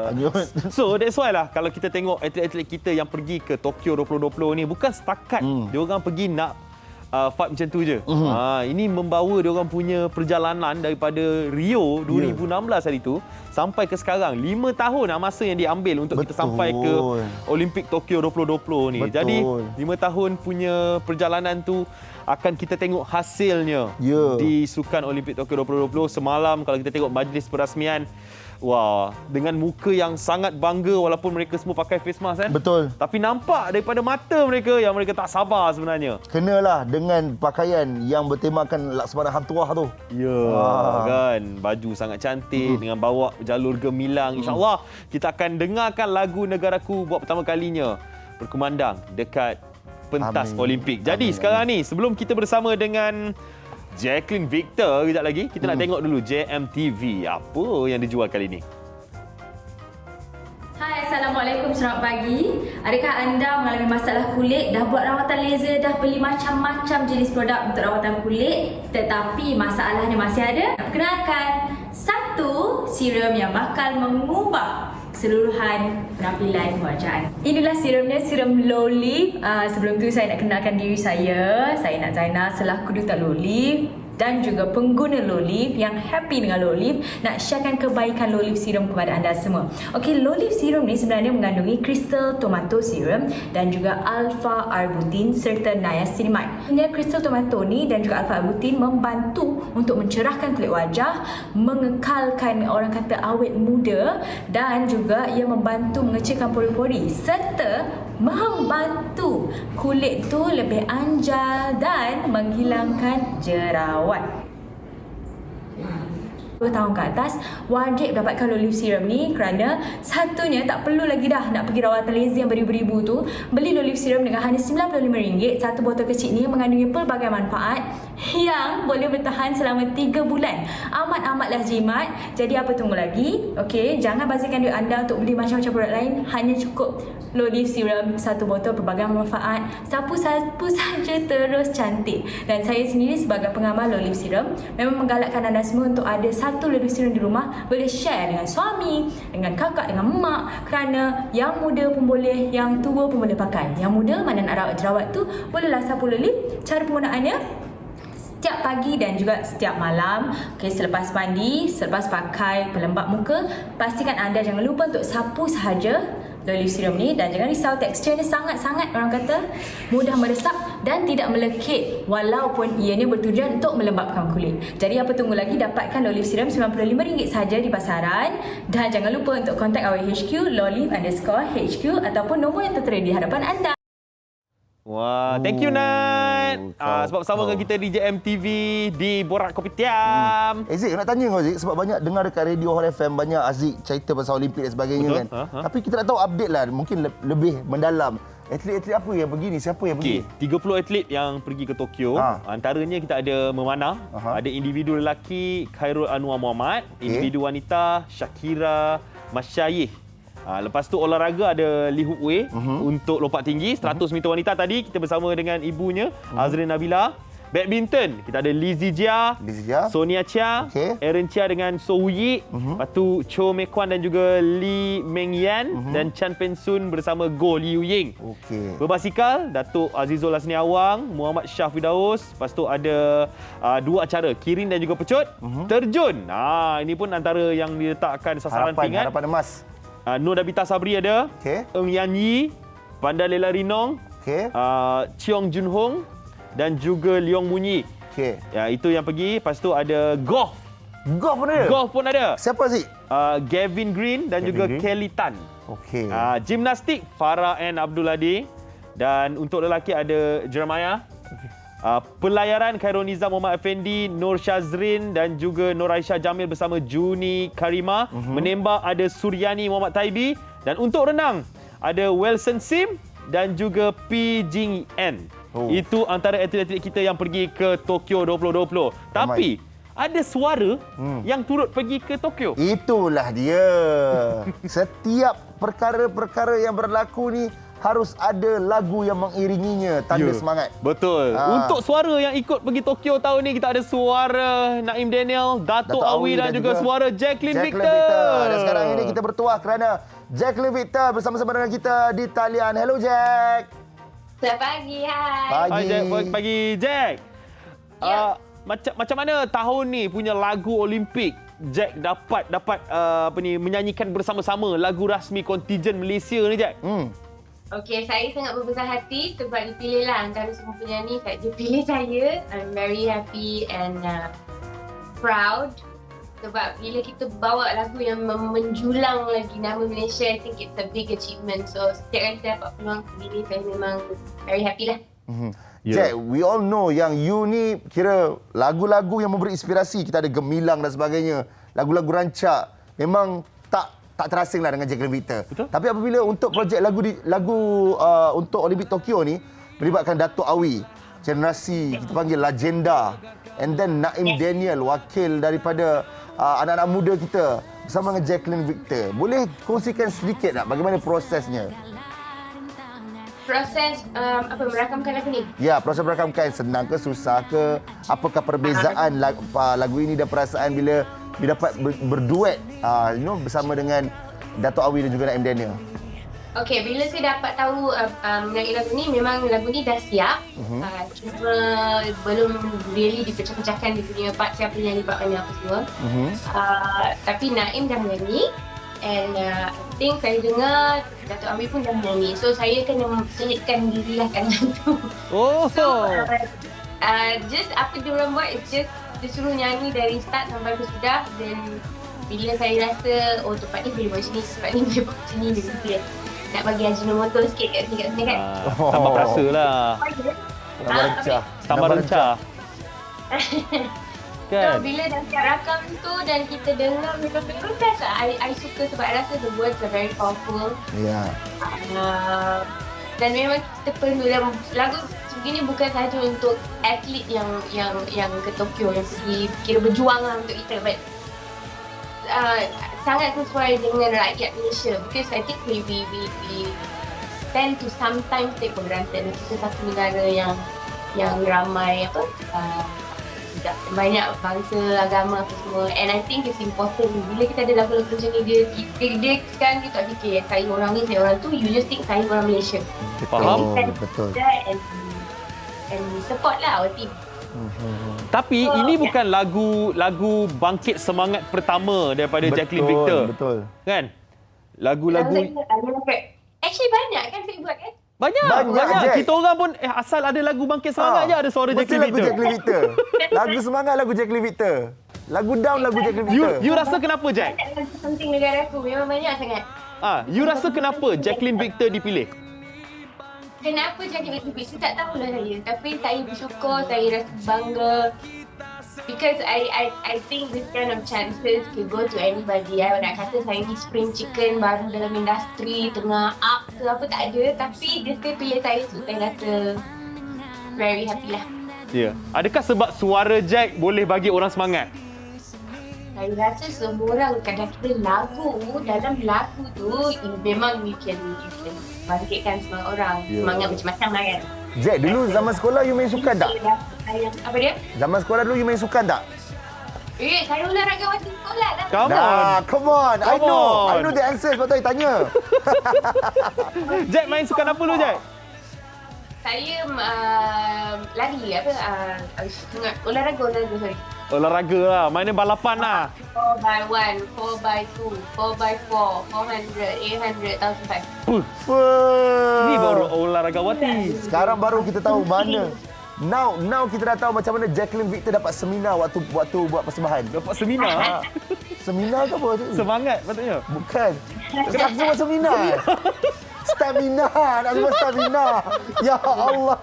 Hanyut. So that's why lah kalau kita tengok atlet-atlet kita yang pergi ke Tokyo 2020 ni bukan setakat dia orang pergi nak fight macam tu je. Ini membawa dia orang punya perjalanan daripada Rio 2016 hari tu sampai ke sekarang. 5 tahun masa yang diambil untuk kita sampai ke Olimpik Tokyo 2020 ni. Jadi 5 tahun punya perjalanan tu akan kita tengok hasilnya di Sukan Olimpik Tokyo 2020. Semalam kalau kita tengok majlis perasmian, dengan muka yang sangat bangga walaupun mereka semua pakai face mask kan. Betul. Tapi nampak daripada mata mereka yang mereka tak sabar sebenarnya. Kenalah dengan pakaian yang bertemakan Laksamana Hang Tuah tu. Kan. Baju sangat cantik dengan bawa jalur gemilang. InsyaAllah kita akan dengarkan lagu Negaraku buat pertama kalinya berkumandang dekat pentas Olimpik. Jadi sekarang ni sebelum kita bersama dengan Jacqueline Victor kejap lagi, kita nak tengok dulu JMTV apa yang dijual kali ini. Hai, Assalamualaikum, selamat pagi. Adakah anda mengalami masalah kulit, dah buat rawatan laser, dah beli macam-macam jenis produk untuk rawatan kulit, tetapi masalahnya masih ada? Perkenalkan, satu serum yang bakal mengubah keseluruhan penampilan wajah. Inilah serumnya, serum Low Leaf. Sebelum tu saya nak kenalkan diri saya. Saya Nak Zainal selaku Duta Low Leaf dan juga pengguna Low Leaf yang happy dengan Low Leaf, nak sharekan kebaikan Low Leaf Serum kepada anda semua. Okey, Low Leaf Serum ni sebenarnya mengandungi Crystal Tomato Serum dan juga Alpha Arbutin serta Niacinamide. Crystal Tomato ni dan juga Alpha Arbutin membantu untuk mencerahkan kulit wajah, mengekalkan orang kata awet muda dan juga ia membantu mengecilkan pori-pori serta membantu kulit tu lebih anjal dan menghilangkan jerawat. 2 tahun ke atas wajib dapatkan Low Leaf Serum ni kerana satunya tak perlu lagi dah nak pergi rawatan laser yang beribu-ribu tu. Beli Low Leaf Serum dengan hanya RM95. Satu botol kecil ni mengandungi pelbagai manfaat yang boleh bertahan selama 3 bulan. Amat-amatlah jimat. Jadi apa tunggu lagi? Okey, jangan bazirkan duit anda untuk beli macam-macam produk lain. Hanya cukup Low Leaf Serum, satu botol pelbagai manfaat. Sapu-sapu saja terus cantik. Dan saya sendiri sebagai pengamal Low Leaf Serum memang menggalakkan anda semua untuk ada satu Low Leaf Serum di rumah. Boleh share dengan suami, dengan kakak, dengan mak. Kerana yang muda pun boleh, yang tua pun boleh pakai. Yang muda mana nak rawat jerawat tu, bolehlah sapu Low Leaf. Cara penggunaannya setiap pagi dan juga setiap malam. Okey, selepas mandi, selepas pakai pelembap muka, pastikan anda jangan lupa untuk sapu sahaja Low Leaf Serum ni dan jangan risau teksturnya sangat-sangat orang kata mudah meresap dan tidak melekit walaupun ianya bertujuan untuk melembapkan kulit. Jadi apa tunggu lagi, dapatkan Lolive Serum RM95 saja di pasaran dan jangan lupa untuk kontak our HQ Lolive_HQ ataupun nombor yang tertera di hadapan anda. Wah, thank you Nat. Sebab bersama dengan kita di JMTV di Borak Kopitiam. Zik, nak tanya kau Zik, sebab banyak dengar dekat radio Hot FM banyak Aziz cerita pasal Olimpik dan sebagainya. Betul? Kan. Tapi kita nak tahu update lah, mungkin lebih mendalam. Atlet-atlet apa yang pergi ni? Siapa yang pergi? 30 atlet yang pergi ke Tokyo. Antaranya kita ada memanah, ada individu lelaki Khairul Anwar Muhammad, individu wanita Shakira Masyayih. Lepas tu olahraga ada Lee Hook Wei untuk lompat tinggi 100 meter wanita tadi kita bersama dengan ibunya Azrin Nabila. Badminton kita ada Lee Zijia, Sonia Chia, Aaron Chia dengan So Woo-yi, lepas tu Cho Mei-kwan dan juga Lee Meng-yan dan Chan Pen-sun bersama Goh Liu Ying. Berbasikal Datuk Azizul Hasni Awang, Muhammad Shah Firdaus, lepas tu ada dua acara Kirin dan juga Pecut. Terjun. Ini pun antara yang diletakkan sasaran pingat. Harapan emas. Nur Dabita Sabri ada, Eng Yan Yi, Panda Lela Rinong, Cheong Jun Hong dan juga Leong Munyi. Ya, itu yang pergi. Lepas tu ada golf. Golf pun ada? Golf pun ada. Siapa sih? Gavin Green dan juga Kelly Tan. Gimnastik Farah N. Abdul Hadi. Dan untuk lelaki ada Jeremiah. Pelayaran Khairul Nizam Muhammad Effendi, Nur Shazrin dan juga Nur Aisyah Jamil bersama Juni Karima. Menembak ada Suryani Muhammad Taibi. Dan untuk renang ada Wilson Sim dan juga P. Jing N. Itu antara atlet-atlet kita yang pergi ke Tokyo 2020. Tapi ada suara yang turut pergi ke Tokyo. Itulah dia. Setiap perkara-perkara yang berlaku ni harus ada lagu yang mengiringinya, tanda semangat. Betul. Untuk suara yang ikut pergi Tokyo tahun ni, kita ada suara Naim Daniel, Dato' Awi dan juga suara Jacqueline Victor. Dan sekarang ini kita bertuah kerana Jacqueline Victor bersama-sama dengan kita di talian. Hello Jack. Selamat pagi, hai. Hai Jack, pagi Jack. Macam mana tahun ni punya lagu Olimpik? Jack dapat menyanyikan bersama-sama lagu rasmi kontingen Malaysia ni Jack. Okey, saya sangat berbesar hati sebab dipilihlah antara semua penyanyi. Dia pilih saya. I'm very happy and proud sebab bila kita bawa lagu yang menjulang lagi nama Malaysia, I think it's a big achievement. So setiap kali saya dapat peluang pilih, saya memang very happy lah. Jack, we all know yang you ni kira lagu-lagu yang memberi inspirasi. Kita ada Gemilang dan sebagainya. Lagu-lagu rancak. Memang tak terasing lah dengan Jacqueline Victor. Betul? Tapi apabila untuk projek lagu untuk Olimpik Tokyo ni melibatkan Dato' Awi, generasi kita panggil legenda, and then Naim Daniel, wakil daripada anak-anak muda kita bersama dengan Jacqueline Victor. Boleh kongsikan sedikit tak bagaimana prosesnya? Proses merakamkan lagu ni? Ya, proses merakamkan senang ke susah ke? Apakah perbezaan lagu ini dan perasaan bila dapat berduet bersama dengan Dato' Awi dan juga Naim Daniel? Okey, bila saya dapat tahu mengenai lagu ni, memang lagu ni dah siap. Cuma belum really dipecah-pecahkan di punya part siapa yang part mana apa semua. Tapi Naim dah menyanyi and I think saya dengar Dato' Awi pun dah menyanyi. So saya kena selitkan dirilah kat dalam tu. So just apa diorang buat is just dia suruh nyanyi dari start sampai ke sudah. Dan bila saya rasa tempat ni boleh buat macam ni, tempat ni boleh buat macam ni, dia nak bagi Ajinomoto sikit kat sini kan. Tambah perasa lah. Tambah rencah. Kan? So bila dah siap rakam tu dan kita dengar memang best lah. I suka sebab I rasa the words are very powerful. Dan memang kita perlu lagu begini bukan sahaja untuk atlet yang ke Tokyo yang pergi kira berjuang lah untuk kita, but sangat sesuai dengan rakyat Malaysia because I think we tend to sometimes take for granted. Kita satu negara yang ramai banyak bangsa, agama apa semua, and I think it's important bila kita ada lagu-lagu macam ni, dia sekarang dia tak fikir saya orang ni, saya orang tu, you just think saya orang Malaysia. Faham? Betul. And support lah our team. Tapi ini bukan lagu bangkit semangat pertama daripada Jacqueline Victor. Betul. Kan? Lagu-lagu actually banyak kan saya buat kan? Jack. Kita orang pun asal ada lagu Bangkit Semangat je ada suara Jacqueline Victor. Jacqueline Victor. Lagu Semangat lagu Jacqueline Victor. Lagu Down lagu Jacqueline Victor. You rasa kenapa, Jack? Lagu penting negara aku memang banyak sangat. You rasa kenapa Jacqueline Victor dipilih? Kenapa Jacqueline Victor? Tak tahulah saya. Tapi saya bersyukur, saya rasa bangga. Because I think this kind of chances can go to anybody. Nak kata saya ni spring chicken baru dalam industri, tengah up ke apa tak ada. Tapi dia still pilih saya, so saya rasa very happy lah. Ya. Adakah sebab suara Jack boleh bagi orang semangat? Saya rasa semua orang kadang-kadang lagu, dalam lagu tu memang you can bangkitkan semangat orang. Semangat macam-macam lah kan. Jack, dulu zaman sekolah you main sukan tak? Apa dia? Zaman sekolah dulu you main sukan tak? Saya olahraga waktu sekolah lah. Come on. I know the answer, sebab tu I tanya. Jack main sukan apa dulu, Jack? Saya lari olahraga sorry. Olahraga lah, mainnya balapan lah. 4x1, 4x2, 4x4, 400, 800, 1500. Ni baru olahragawati. Sekarang baru kita tahu mana. Now kita dah tahu macam mana Jacqueline Victor dapat seminar waktu buat persembahan. Dapat seminar? Seminar ke apa tu? Semangat patutnya. Bukan. Kenapa semua seminar? Stamina, nak sebut stamina. Ya Allah.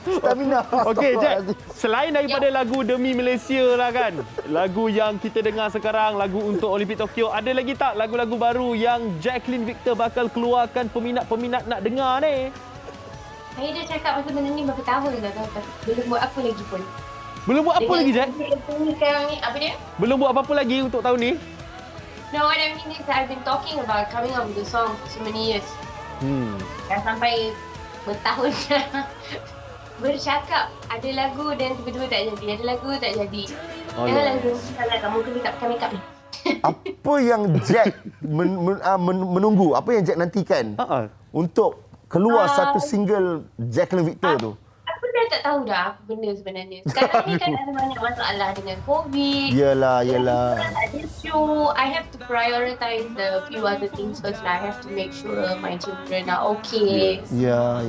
Stamina. Okey, Jack. Selain daripada lagu Demi Malaysia lah kan, lagu yang kita dengar sekarang, lagu untuk Olimpik Tokyo, ada lagi tak lagu-lagu baru yang Jacqueline Victor bakal keluarkan peminat-peminat nak dengar ni? Saya dah cakap pasal benda ni berapa tahun dah, belum buat apa lagi pun. Belum buat apa lagi, Jack? Sekarang ni, apa dia? Belum buat apa-apa lagi untuk tahun ni? No, what I mean is I've been talking about coming up with a song for so many years. Dah sampai bertahun dah bercakap ada lagu dan tiba-tiba tak jadi, ada lagu tak jadi. Janganlah salah kamu kena tak pakai makeup ni. Apa yang Jack menunggu? Apa yang Jack nantikan untuk keluar satu single Jacqueline Victor tu? Aku dah tak tahu dah apa benda sebenarnya. Sekarang ni kan ada banyak masalah dengan COVID. Yelah. So I have to prioritize the few other things first lah. I have to make sure my children are okay. Ya.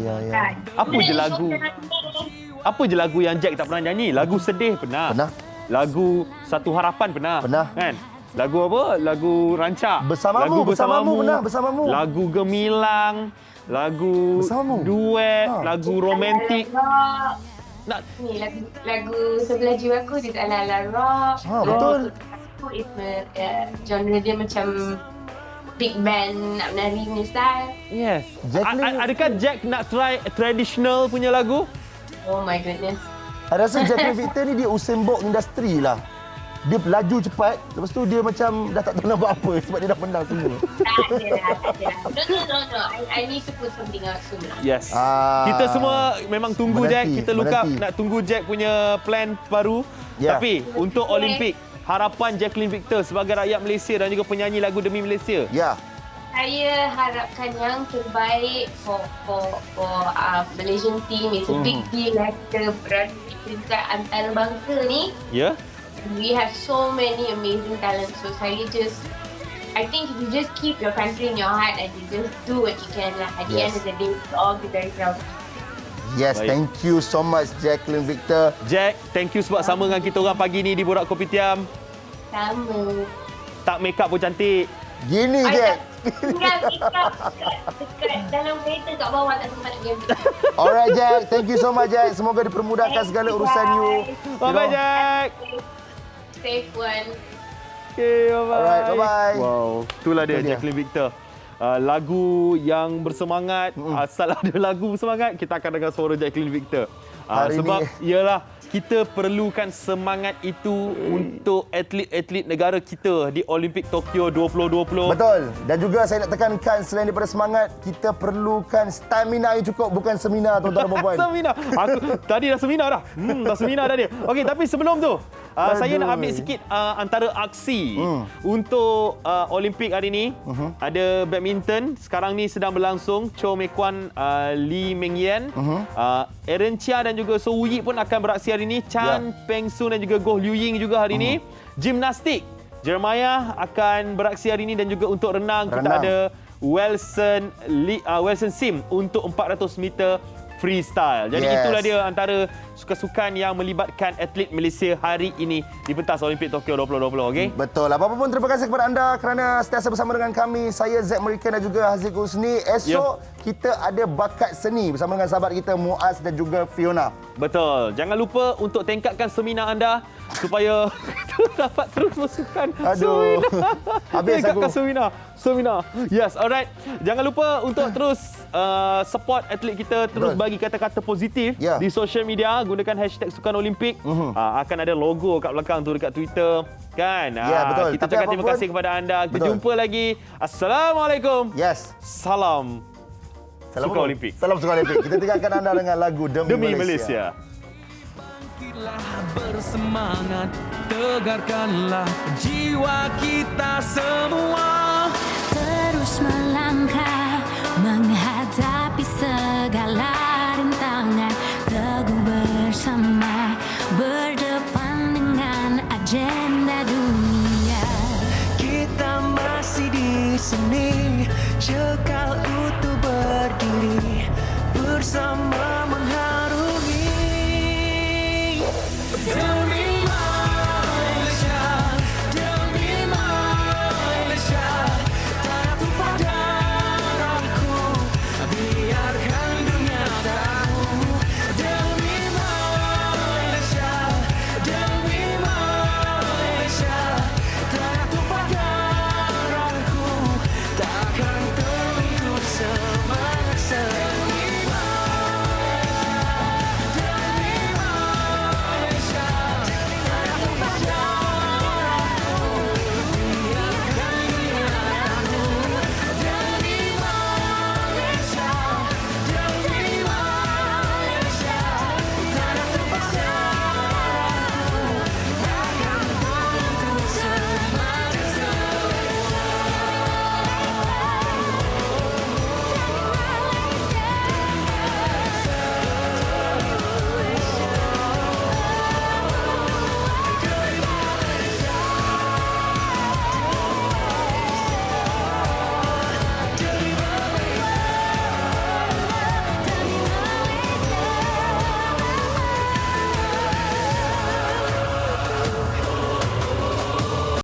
Apa je lagu yang Jack tak pernah nyanyi? Lagu sedih pernah. Lagu Satu Harapan pernah. Kan? Lagu apa? Lagu Rancak. Bersamamu. Lagu Gemilang. Lagu Bersamamu. Duet. Lagu romantik. Ni lagu Sebelah Jiwaku dia ala-ala rock. Betul. Genre dia macam big band nak menari punya style. Yes. Adakah Jack nak try traditional punya lagu? Oh my goodness. Saya rasa Jacqueline Victor ni dia Usain Bolt industri lah. Dia laju cepat, lepas tu dia macam dah tak tahu nak buat apa sebab dia dah menang semua. Tak ada. No. I need to put something out soon. Yes. Kita semua memang tunggu Jack. Kita look up nak tunggu Jack punya plan baru. Tapi untuk Olimpik, harapan Jacqueline Victor sebagai rakyat Malaysia dan juga penyanyi lagu Demi Malaysia. Saya harapkan yang terbaik for Malaysian team. It's a big deal lah kita berada dekat antarabangsa ni. We have so many amazing talents. So I think if you just keep your country in your heart and you just do what you can lah. At the end of the day, we'll all be very proud. Yes, thank you so much Jacqueline Victor. Jack, thank you sebab sama dengan kita orang pagi ni di Borak Kopitiam. Sama. Tak make up pun cantik. Gini Jack. Tinggal dekat dalam kereta kat bawah tak sempat nak pergi. Alright Jack, thank you so much Jack. Semoga dipermudahkan segala urusan you. Bye-bye Jack. Safe one. Okay, bye-bye. Alright, bye-bye. Wow, itulah dia Jacqueline Victor. Lagu yang bersemangat, asal ada lagu bersemangat, kita akan dengar suara Jacqueline Victor. Sebab ialah kita perlukan semangat itu untuk atlet-atlet negara kita di Olimpik Tokyo 2020. Betul. Dan juga saya nak tekankan selain daripada semangat, kita perlukan stamina yang cukup, bukan seminar tuan-tuan dan puan-puan. Seminar. Aku tadi dah seminar dah. Dah seminar dah dia. Okey, tapi sebelum tu saya nak ambil sikit antara aksi untuk Olimpik hari ini. Ada badminton, sekarang ni sedang berlangsung. Cho Mei Kwan, Lee Meng Yan, Aaron Chia dan juga So Woo Yik pun akan beraksi hari ini. Chan Peng Sun dan juga Goh Liu Ying juga hari ini. Gimnastik, Jeremiah akan beraksi hari ini dan juga untuk renang. Kita ada Wilson Sim untuk 400 meter freestyle. Jadi itulah dia antara sukan-sukan yang melibatkan atlet Malaysia hari ini di pentas Olimpik Tokyo 2020. Okay? Betul. Apa-apa pun terima kasih kepada anda kerana sentiasa bersama dengan kami. Saya Zack Merican dan juga Haziq Husni. Esok kita ada bakat seni bersama dengan sahabat kita Muaz dan juga Fiona. Betul. Jangan lupa untuk tingkatkan seminar anda supaya kita dapat terus bersukan. Aduh. Habis tingkatkan seminar. Yes, alright. Jangan lupa untuk terus support atlet kita, terus bagi kata-kata positif di social media, gunakan hashtag Sukan Olimpik. Akan ada logo kat belakang tu dekat Twitter, kan? Betul. Kita ucapkan terima kasih kepada anda. Kita jumpa lagi. Assalamualaikum. Salam Sukan Olimpik. Salam Sukan Olimpik. Kita tinggalkan anda dengan lagu Demi Malaysia. Bangkitlah bersemangat, tegarkanlah jiwa kita semua. Terus melangkah menghadapi segala rintangan, teguh bersama berdepan dengan agenda dunia. Kita masih di sini, cekal